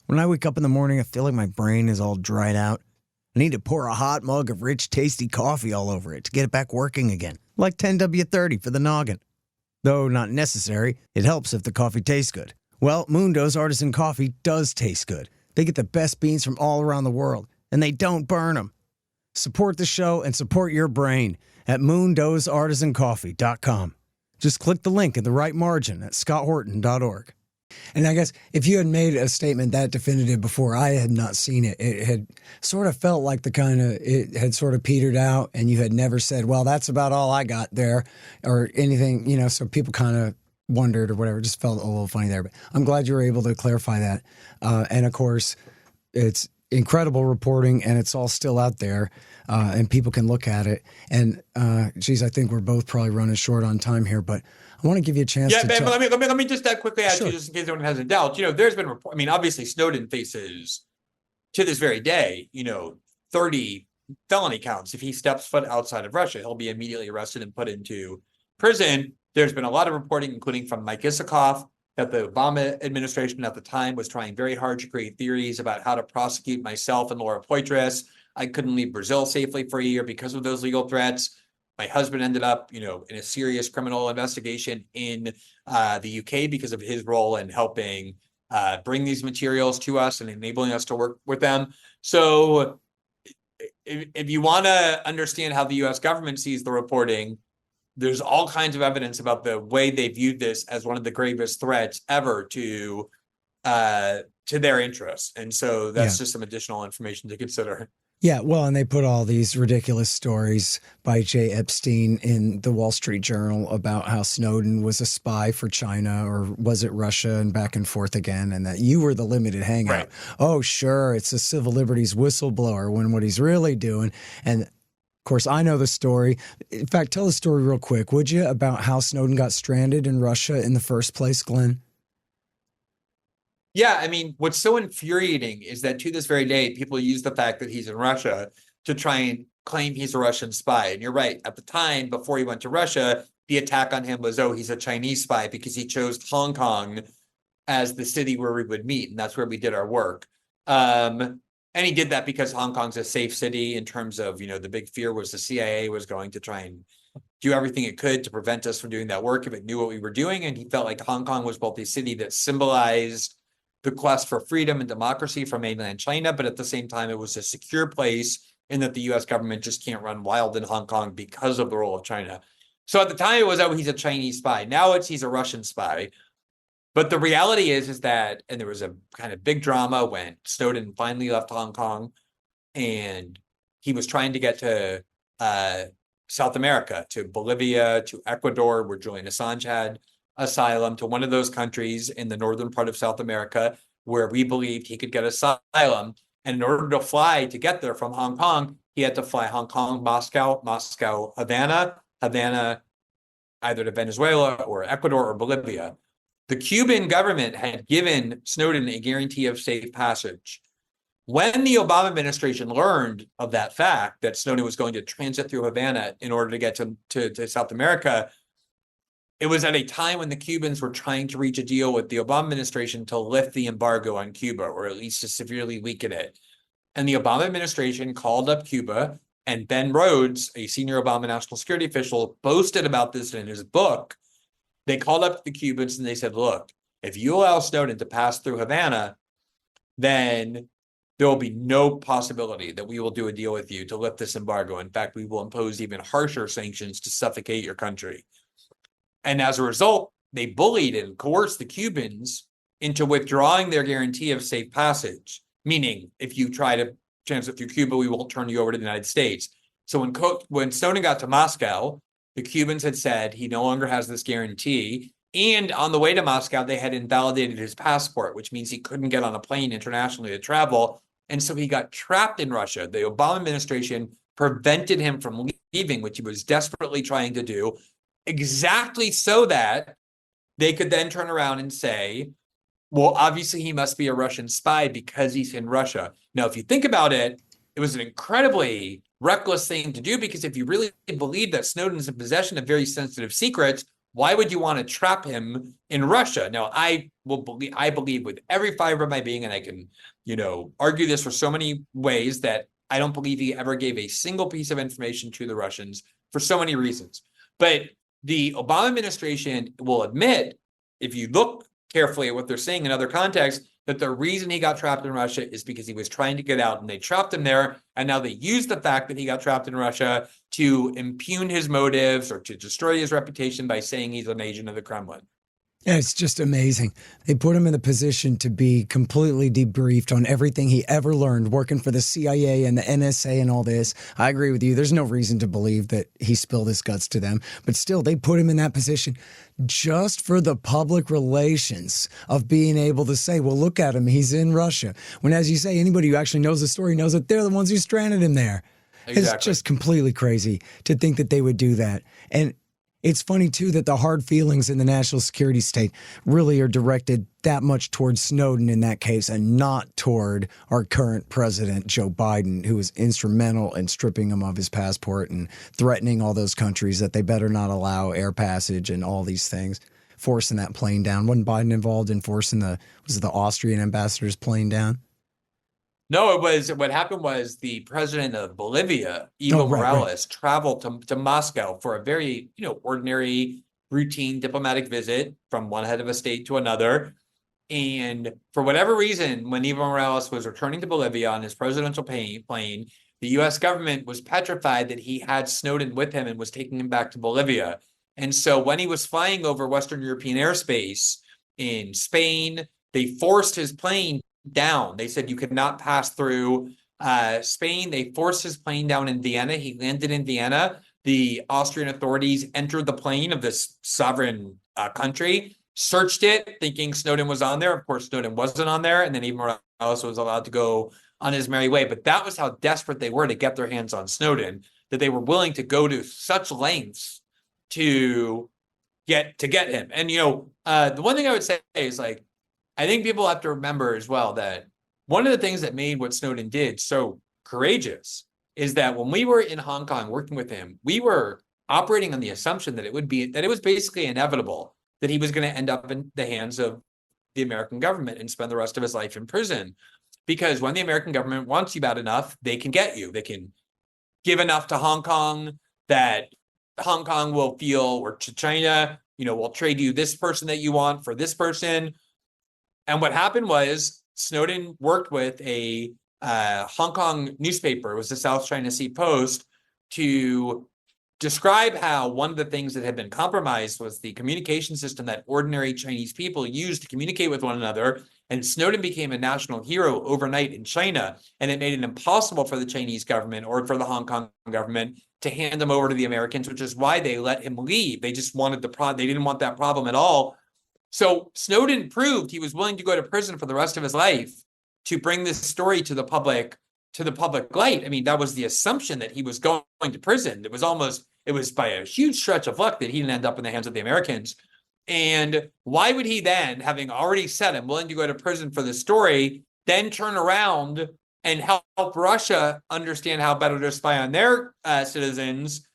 When I wake up in the morning, I feel like my brain is all dried out. I need to pour a hot mug of rich, tasty coffee all over it to get it back working again, like 10W30 for the noggin. Though not necessary, it helps if the coffee tastes good. Well, Mundo's Artisan Coffee does taste good. They get the best beans from all around the world, and they don't burn them. Support the show and support your brain at mundosartisancoffee.com. Just click the link in the right margin at scotthorton.org. And I guess if you had made a statement that definitive before, I had not seen it. It had sort of felt like it had sort of petered out, and you had never said, well, that's about all I got there or anything, so people kind of wondered or whatever. It just felt a little funny there. But I'm glad you were able to clarify that. And of course, it's incredible reporting, and it's all still out there, and people can look at it. And geez, I think we're both probably running short on time here, but I want to give you a chance. Yeah, man, let me just quickly add you, just in case anyone has a doubt. There's been obviously Snowden faces to this very day, 30 felony counts. If he steps foot outside of Russia, he'll be immediately arrested and put into prison. There's been a lot of reporting, including from Mike Isikoff, that the Obama administration at the time was trying very hard to create theories about how to prosecute myself and Laura Poitras. I couldn't leave Brazil safely for a year because of those legal threats. My husband ended up, in a serious criminal investigation in the UK because of his role in helping bring these materials to us and enabling us to work with them. So if you want to understand how the U.S. government sees the reporting, there's all kinds of evidence about the way they viewed this as one of the gravest threats ever to their interests. And so that's just some additional information to consider. Yeah, well, and they put all these ridiculous stories by Jay Epstein in the Wall Street Journal about how Snowden was a spy for China, or was it Russia, and back and forth again, and that you were the limited hangout. Right. Oh, sure, it's a civil liberties whistleblower, when what he's really doing. And of course, I know the story. In fact, tell the story real quick, would you, about how Snowden got stranded in Russia in the first place, Glenn? Yeah, I mean, what's so infuriating is that to this very day, people use the fact that he's in Russia to try and claim he's a Russian spy. And you're right. At the time, before he went to Russia, the attack on him was, oh, he's a Chinese spy because he chose Hong Kong as the city where we would meet. And that's where we did our work. And he did that because Hong Kong's a safe city in terms of, the big fear was the CIA was going to try and do everything it could to prevent us from doing that work if it knew what we were doing. And he felt like Hong Kong was both a city that symbolized the quest for freedom and democracy from mainland China, but at the same time, it was a secure place in that the U.S. government just can't run wild in Hong Kong because of the role of China. So at the time, it was, oh, he's a Chinese spy. Now it's he's a Russian spy. But the reality is that, and there was a kind of big drama when Snowden finally left Hong Kong, and he was trying to get to South America, to Bolivia, to Ecuador, where Julian Assange had asylum, to one of those countries in the northern part of South America where we believed he could get asylum. And in order to fly to get there from Hong Kong, he had to fly Hong Kong, Moscow, Moscow, Havana, Havana, either to Venezuela or Ecuador or Bolivia. The Cuban government had given Snowden a guarantee of safe passage. When the Obama administration learned of that fact, that Snowden was going to transit through Havana in order to get to South America, it was at a time when the Cubans were trying to reach a deal with the Obama administration to lift the embargo on Cuba, or at least to severely weaken it. And the Obama administration called up Cuba, and Ben Rhodes, a senior Obama national security official, boasted about this in his book. They called up the Cubans and they said, look, if you allow Snowden to pass through Havana, then there will be no possibility that we will do a deal with you to lift this embargo. In fact, we will impose even harsher sanctions to suffocate your country. And as a result, they bullied and coerced the Cubans into withdrawing their guarantee of safe passage, meaning if you try to transit through Cuba, we won't turn you over to the United States. So when Snowden got to Moscow, the Cubans had said he no longer has this guarantee. And on the way to Moscow, they had invalidated his passport, which means he couldn't get on a plane internationally to travel. And so he got trapped in Russia. The Obama administration prevented him from leaving, which he was desperately trying to do, exactly so that they could then turn around and say, well, obviously he must be a Russian spy because he's in Russia. Now, if you think about it, it was an incredibly reckless thing to do, because if you really believe that Snowden's in possession of very sensitive secrets, why would you want to trap him in Russia? Now, I believe with every fiber of my being, and I can, argue this for so many ways, that I don't believe he ever gave a single piece of information to the Russians for so many reasons. But the Obama administration will admit, if you look carefully at what they're saying in other contexts, that the reason he got trapped in Russia is because he was trying to get out, and they trapped him there. And now they use the fact that he got trapped in Russia to impugn his motives or to destroy his reputation by saying he's an agent of the Kremlin. Yeah, it's just amazing. They put him in the position to be completely debriefed on everything he ever learned working for the CIA and the NSA and all this. I agree with you. There's no reason to believe that he spilled his guts to them. But still, they put him in that position just for the public relations of being able to say, well, look at him. He's in Russia. When, as you say, anybody who actually knows the story knows that they're the ones who stranded him there. Exactly. It's just completely crazy to think that they would do that. And it's funny, too, that the hard feelings in the national security state really are directed that much towards Snowden in that case, and not toward our current president, Joe Biden, who was instrumental in stripping him of his passport and threatening all those countries that they better not allow air passage and all these things, forcing that plane down. Wasn't Biden involved in forcing the Austrian ambassador's plane down? No, what happened was the president of Bolivia, Evo Morales, traveled to Moscow for a very, ordinary, routine diplomatic visit from one head of a state to another. And for whatever reason, when Evo Morales was returning to Bolivia on his presidential plane, the US government was petrified that he had Snowden with him and was taking him back to Bolivia. And so when he was flying over Western European airspace in Spain, they forced his plane down. They said you could not pass through Spain. They forced his plane down in Vienna. He landed in Vienna. The Austrian authorities entered the plane of this sovereign country, searched it, thinking Snowden was on there. Of course, Snowden wasn't on there. And then Evo Morales was allowed to go on his merry way. But that was how desperate they were to get their hands on Snowden, that they were willing to go to such lengths to get him. And, the one thing I would say is, like, I think people have to remember as well that one of the things that made what Snowden did so courageous is that when we were in Hong Kong working with him, we were operating on the assumption that it was basically inevitable that he was going to end up in the hands of the American government and spend the rest of his life in prison. Because when the American government wants you bad enough, they can get you. They can give enough to Hong Kong that Hong Kong will feel, or to China, we'll trade you this person that you want for this person. And what happened was Snowden worked with a Hong Kong newspaper, it was the South China Sea Post, to describe how one of the things that had been compromised was the communication system that ordinary Chinese people used to communicate with one another. And Snowden became a national hero overnight in China, and it made it impossible for the Chinese government or for the Hong Kong government to hand him over to the Americans, which is why they let him leave. They just wanted they didn't want that problem at all. So Snowden proved he was willing to go to prison for the rest of his life to bring this story to the public light. I mean, that was the assumption, that he was going to prison. It was by a huge stretch of luck that he didn't end up in the hands of the Americans. And why would he then, having already said I'm willing to go to prison for this story, then turn around and help Russia understand how better to spy on their citizens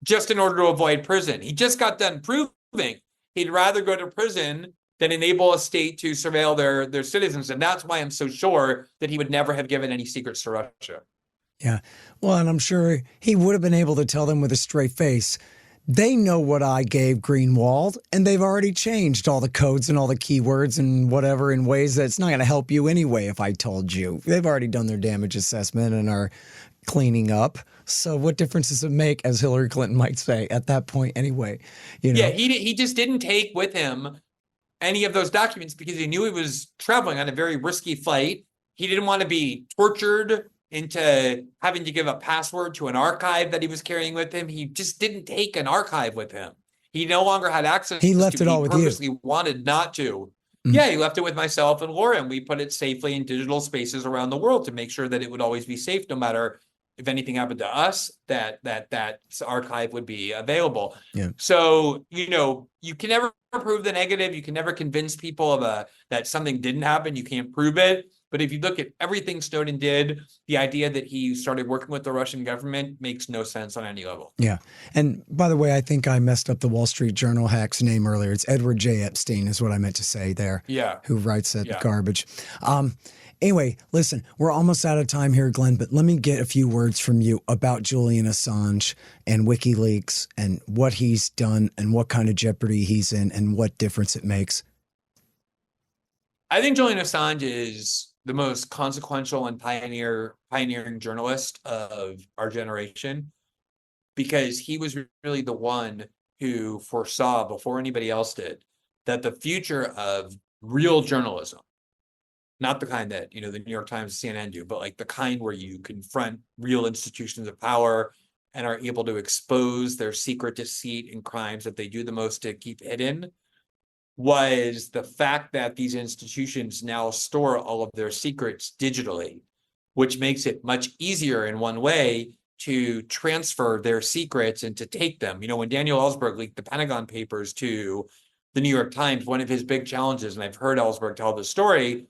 just in order to avoid prison? He just got done proving he'd rather go to prison than enable a state to surveil their citizens. And that's why I'm so sure that he would never have given any secrets to Russia. Yeah. Well, and I'm sure he would have been able to tell them with a straight face, they know what I gave Greenwald, and they've already changed all the codes and all the keywords and whatever in ways that it's not going to help you anyway if I told you. They've already done their damage assessment and are cleaning up. So what difference does it make, as Hillary Clinton might say, at that point anyway? Yeah, he just didn't take with him any of those documents because he knew he was traveling on a very risky flight. He didn't want to be tortured into having to give a password to an archive that he was carrying with him. He just didn't take an archive with him. He no longer had access. He left it all with you. He purposely wanted not to. Mm-hmm. Yeah, he left it with myself and Laura, and we put it safely in digital spaces around the world to make sure that it would always be safe, no matter if anything happened to us, that archive would be available. Yeah. So, you can never prove the negative. You can never convince people that something didn't happen. You can't prove it. But if you look at everything Snowden did, the idea that he started working with the Russian government makes no sense on any level. Yeah. And by the way, I think I messed up the Wall Street Journal hack's name earlier. It's Edward J. Epstein is what I meant to say there. Yeah. Who writes that garbage. Anyway, listen, we're almost out of time here, Glenn, but let me get a few words from you about Julian Assange and WikiLeaks and what he's done and what kind of jeopardy he's in and what difference it makes. I think Julian Assange is the most consequential and pioneering journalist of our generation, because he was really the one who foresaw, before anybody else did, that the future of real journalism, not the kind that, the New York Times, CNN do, but like the kind where you confront real institutions of power and are able to expose their secret deceit and crimes that they do the most to keep hidden, was the fact that these institutions now store all of their secrets digitally, which makes it much easier in one way to transfer their secrets and to take them. When Daniel Ellsberg leaked the Pentagon Papers to the New York Times, one of his big challenges, and I've heard Ellsberg tell the story,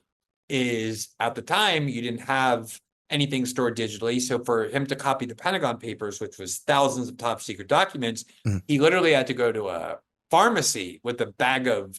is at the time you didn't have anything stored digitally. So for him to copy the Pentagon Papers, which was thousands of top secret documents, he literally had to go to a pharmacy with a bag of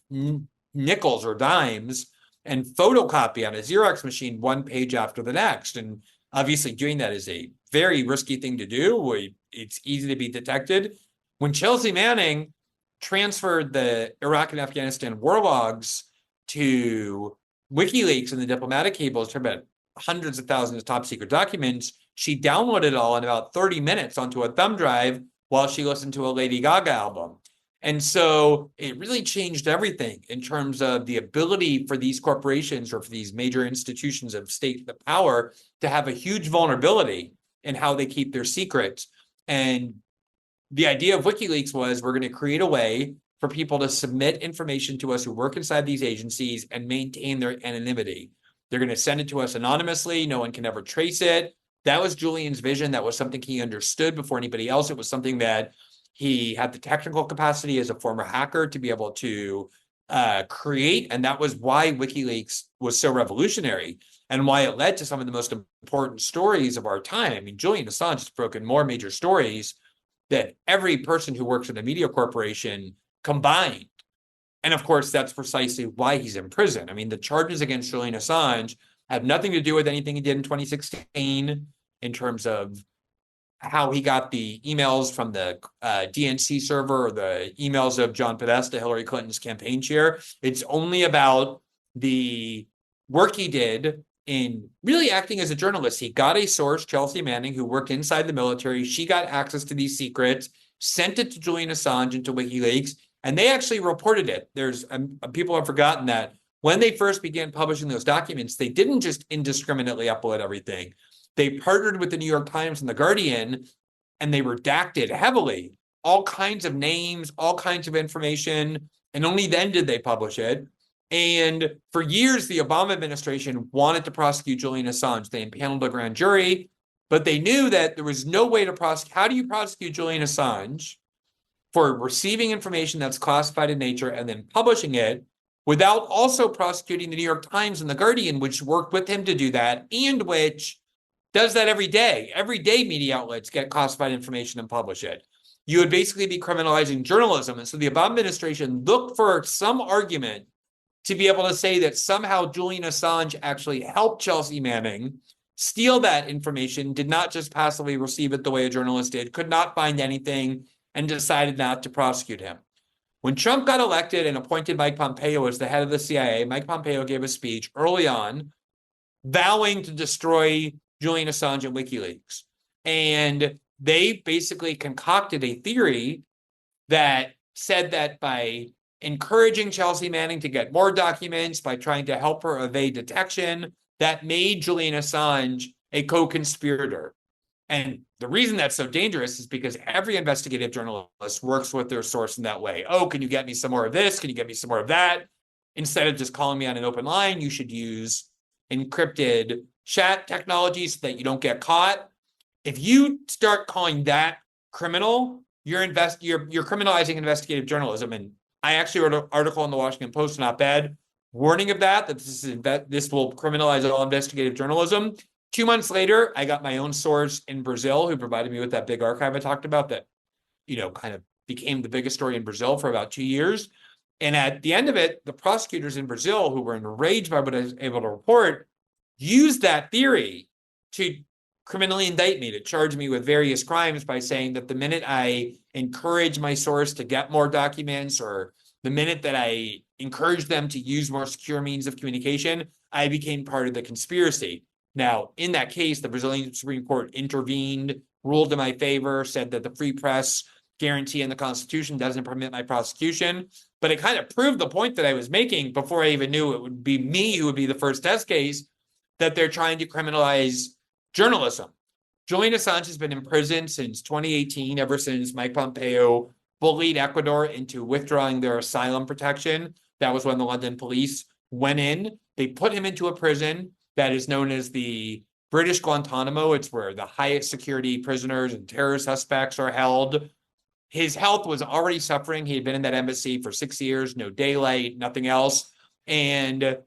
nickels or dimes and photocopy on a Xerox machine one page after the next. And obviously doing that is a very risky thing to do. It's easy to be detected. When Chelsea Manning transferred the Iraq and Afghanistan war logs to WikiLeaks and the diplomatic cables, talking about hundreds of thousands of top secret documents. She downloaded it all in about 30 minutes onto a thumb drive while she listened to a Lady Gaga album. And so it really changed everything in terms of the ability for these corporations or for these major institutions of state power to have a huge vulnerability in how they keep their secrets. And the idea of WikiLeaks was, we're going to create a way for people to submit information to us who work inside these agencies and maintain their anonymity. They're going to send it to us anonymously. No one can ever trace it. That was Julian's vision. That was something he understood before anybody else. It was something that he had the technical capacity as a former hacker to be able to create. And that was why WikiLeaks was so revolutionary and why it led to some of the most important stories of our time. I mean, Julian Assange has broken more major stories than every person who works at a media corporation combined. And of course, that's precisely why he's in prison. I mean, the charges against Julian Assange have nothing to do with anything he did in 2016 in terms of how he got the emails from the DNC server or the emails of John Podesta, Hillary Clinton's campaign chair. It's only about the work he did in really acting as a journalist. He got a source, Chelsea Manning, who worked inside the military. She got access to these secrets, sent it to Julian Assange and to WikiLeaks, and they actually reported it. There's people have forgotten that when they first began publishing those documents, they didn't just indiscriminately upload everything. They partnered with the New York Times and the Guardian, and they redacted heavily all kinds of names, all kinds of information, and only then did they publish it. And for years, the Obama administration wanted to prosecute Julian Assange. They impaneled a grand jury, but they knew that there was no way to prosecute. How do you prosecute Julian Assange for receiving information that's classified in nature and then publishing it without also prosecuting the New York Times and the Guardian, which worked with him to do that, and which does that every day. Every day, media outlets get classified information and publish it. You would basically be criminalizing journalism. And so the Obama administration looked for some argument to be able to say that somehow Julian Assange actually helped Chelsea Manning steal that information, did not just passively receive it the way a journalist did, could not find anything, and decided not to prosecute him. When Trump got elected and appointed Mike Pompeo as the head of the CIA, Mike Pompeo gave a speech early on vowing to destroy Julian Assange and WikiLeaks. And they basically concocted a theory that said that by encouraging Chelsea Manning to get more documents, by trying to help her evade detection, that made Julian Assange a co-conspirator. And the reason that's so dangerous is because every investigative journalist works with their source in that way. Oh, can you get me some more of this? Can you get me some more of that? Instead of just calling me on an open line, you should use encrypted chat technology so that you don't get caught. If you start calling that criminal, you're criminalizing investigative journalism. And I actually wrote an article in the Washington Post, an op-ed, warning of that this will criminalize all investigative journalism. 2 months later, I got my own source in Brazil who provided me with that big archive I talked about that, kind of became the biggest story in Brazil for about 2 years. And at the end of it, the prosecutors in Brazil, who were enraged by what I was able to report, used that theory to criminally indict me, to charge me with various crimes by saying that the minute I encourage my source to get more documents, or the minute that I encouraged them to use more secure means of communication, I became part of the conspiracy. Now, in that case, the Brazilian Supreme Court intervened, ruled in my favor, said that the free press guarantee in the Constitution doesn't permit my prosecution. But it kind of proved the point that I was making before I even knew it would be me who would be the first test case, that they're trying to criminalize journalism. Julian Assange has been in prison since 2018, ever since Mike Pompeo bullied Ecuador into withdrawing their asylum protection. That was when the London police went in. They put him into a prison that is known as the British Guantanamo. It's where the highest security prisoners and terror suspects are held. His health was already suffering. He had been in that embassy for 6 years, no daylight, nothing else. And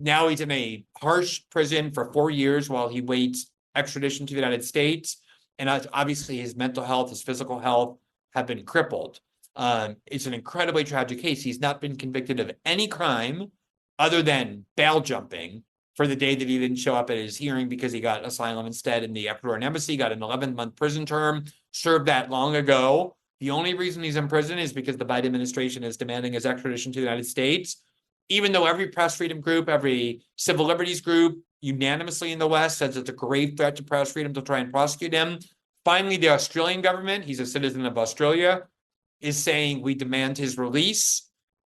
now he's in a harsh prison for 4 years while he waits extradition to the United States. And obviously his mental health, his physical health have been crippled. It's an incredibly tragic case. He's not been convicted of any crime other than bail jumping for the day that he didn't show up at his hearing because he got asylum instead in the Ecuadorian embassy, got an 11-month prison term, served that long ago. The only reason he's in prison is because the Biden administration is demanding his extradition to the United States. even though every press freedom group, every civil liberties group unanimously in the West says it's a grave threat to press freedom to try and prosecute him, finally, the Australian government, he's a citizen of Australia, is saying we demand his release.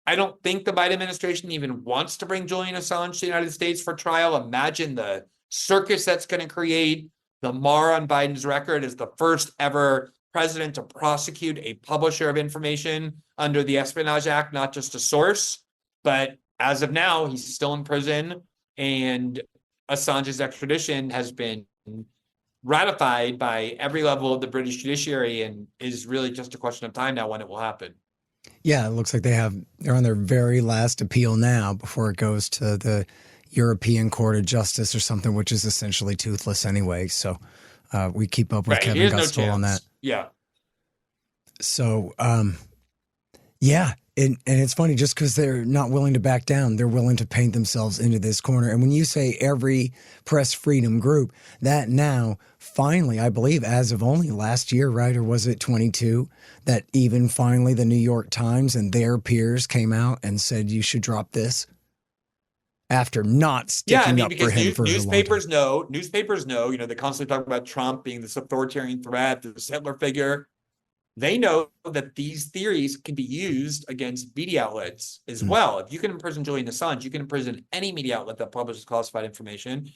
I don't think the Biden administration even wants to bring Julian Assange to the United States for trial. Imagine the circus that's going to create. The mar on Biden's record as the first ever president to prosecute a publisher of information under the Espionage Act, not just a source. But as of now, he's still in prison, and Assange's extradition has been ratified by every level of the British judiciary and is really just a question of time now when it will happen. Yeah, it looks like they're on their very last appeal now before it goes to the European Court of Justice or something, which is essentially toothless anyway. So we keep up with Kevin Guskell on that. Yeah. So, yeah. And it's funny, just because they're not willing to back down, they're willing to paint themselves into this corner. And when you say every press freedom group, that now finally, I believe as of only last year, right? Or was it 22, that even finally the New York Times and their peers came out and said you should drop this after not sticking up for him for newspapers know, they constantly talk about Trump being this authoritarian threat, this Hitler figure. They know that these theories can be used against media outlets as well. If you can imprison Julian Assange, you can imprison any media outlet that publishes classified information.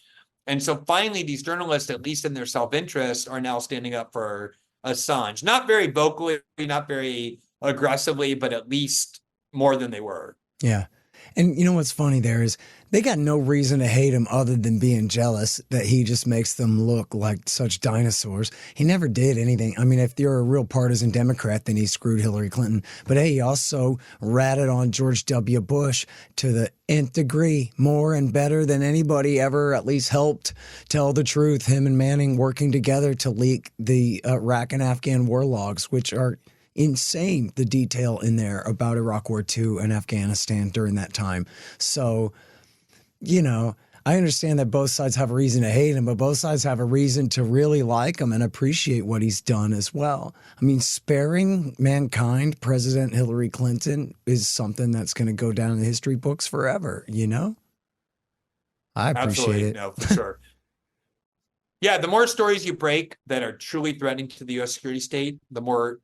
And so finally, these journalists, at least in their self-interest, are now standing up for Assange. Not very vocally, not very aggressively, but at least more than they were. Yeah. And you know what's funny there is they got no reason to hate him other than being jealous that he just makes them look like such dinosaurs. He never did anything. I mean, if you're a real partisan Democrat, then he screwed Hillary Clinton. But hey, he also ratted on George W. Bush to the nth degree, more and better than anybody ever at least helped tell the truth. Him and Manning working together to leak the Iraq and Afghan war logs, which are insane, the detail in there about Iraq War II and Afghanistan during that time. So, you know, I understand that both sides have a reason to hate him, but both sides have a reason to really like him and appreciate what he's done as well. I mean, sparing mankind, President Hillary Clinton, is something that's going to go down in the history books forever, you know? I appreciate it. No, for sure. Yeah, the more stories you break that are truly threatening to the U.S. security state, the more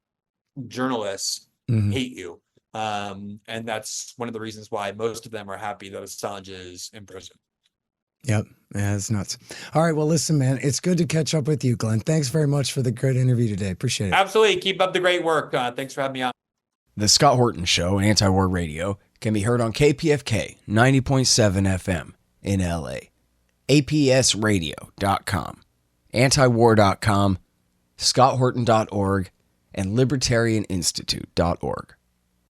journalists hate you. And that's one of the reasons why most of them are happy that Assange is in prison. Yep. Yeah, it's nuts. All right. Well, listen, man, it's good to catch up with you, Glenn. Thanks very much for the great interview today. Appreciate it. Absolutely. Keep up the great work. Thanks for having me on. The Scott Horton Show, Anti-War Radio, can be heard on KPFK 90.7 FM in LA, APSradio.com, antiwar.com, scotthorton.org, and libertarianinstitute.org.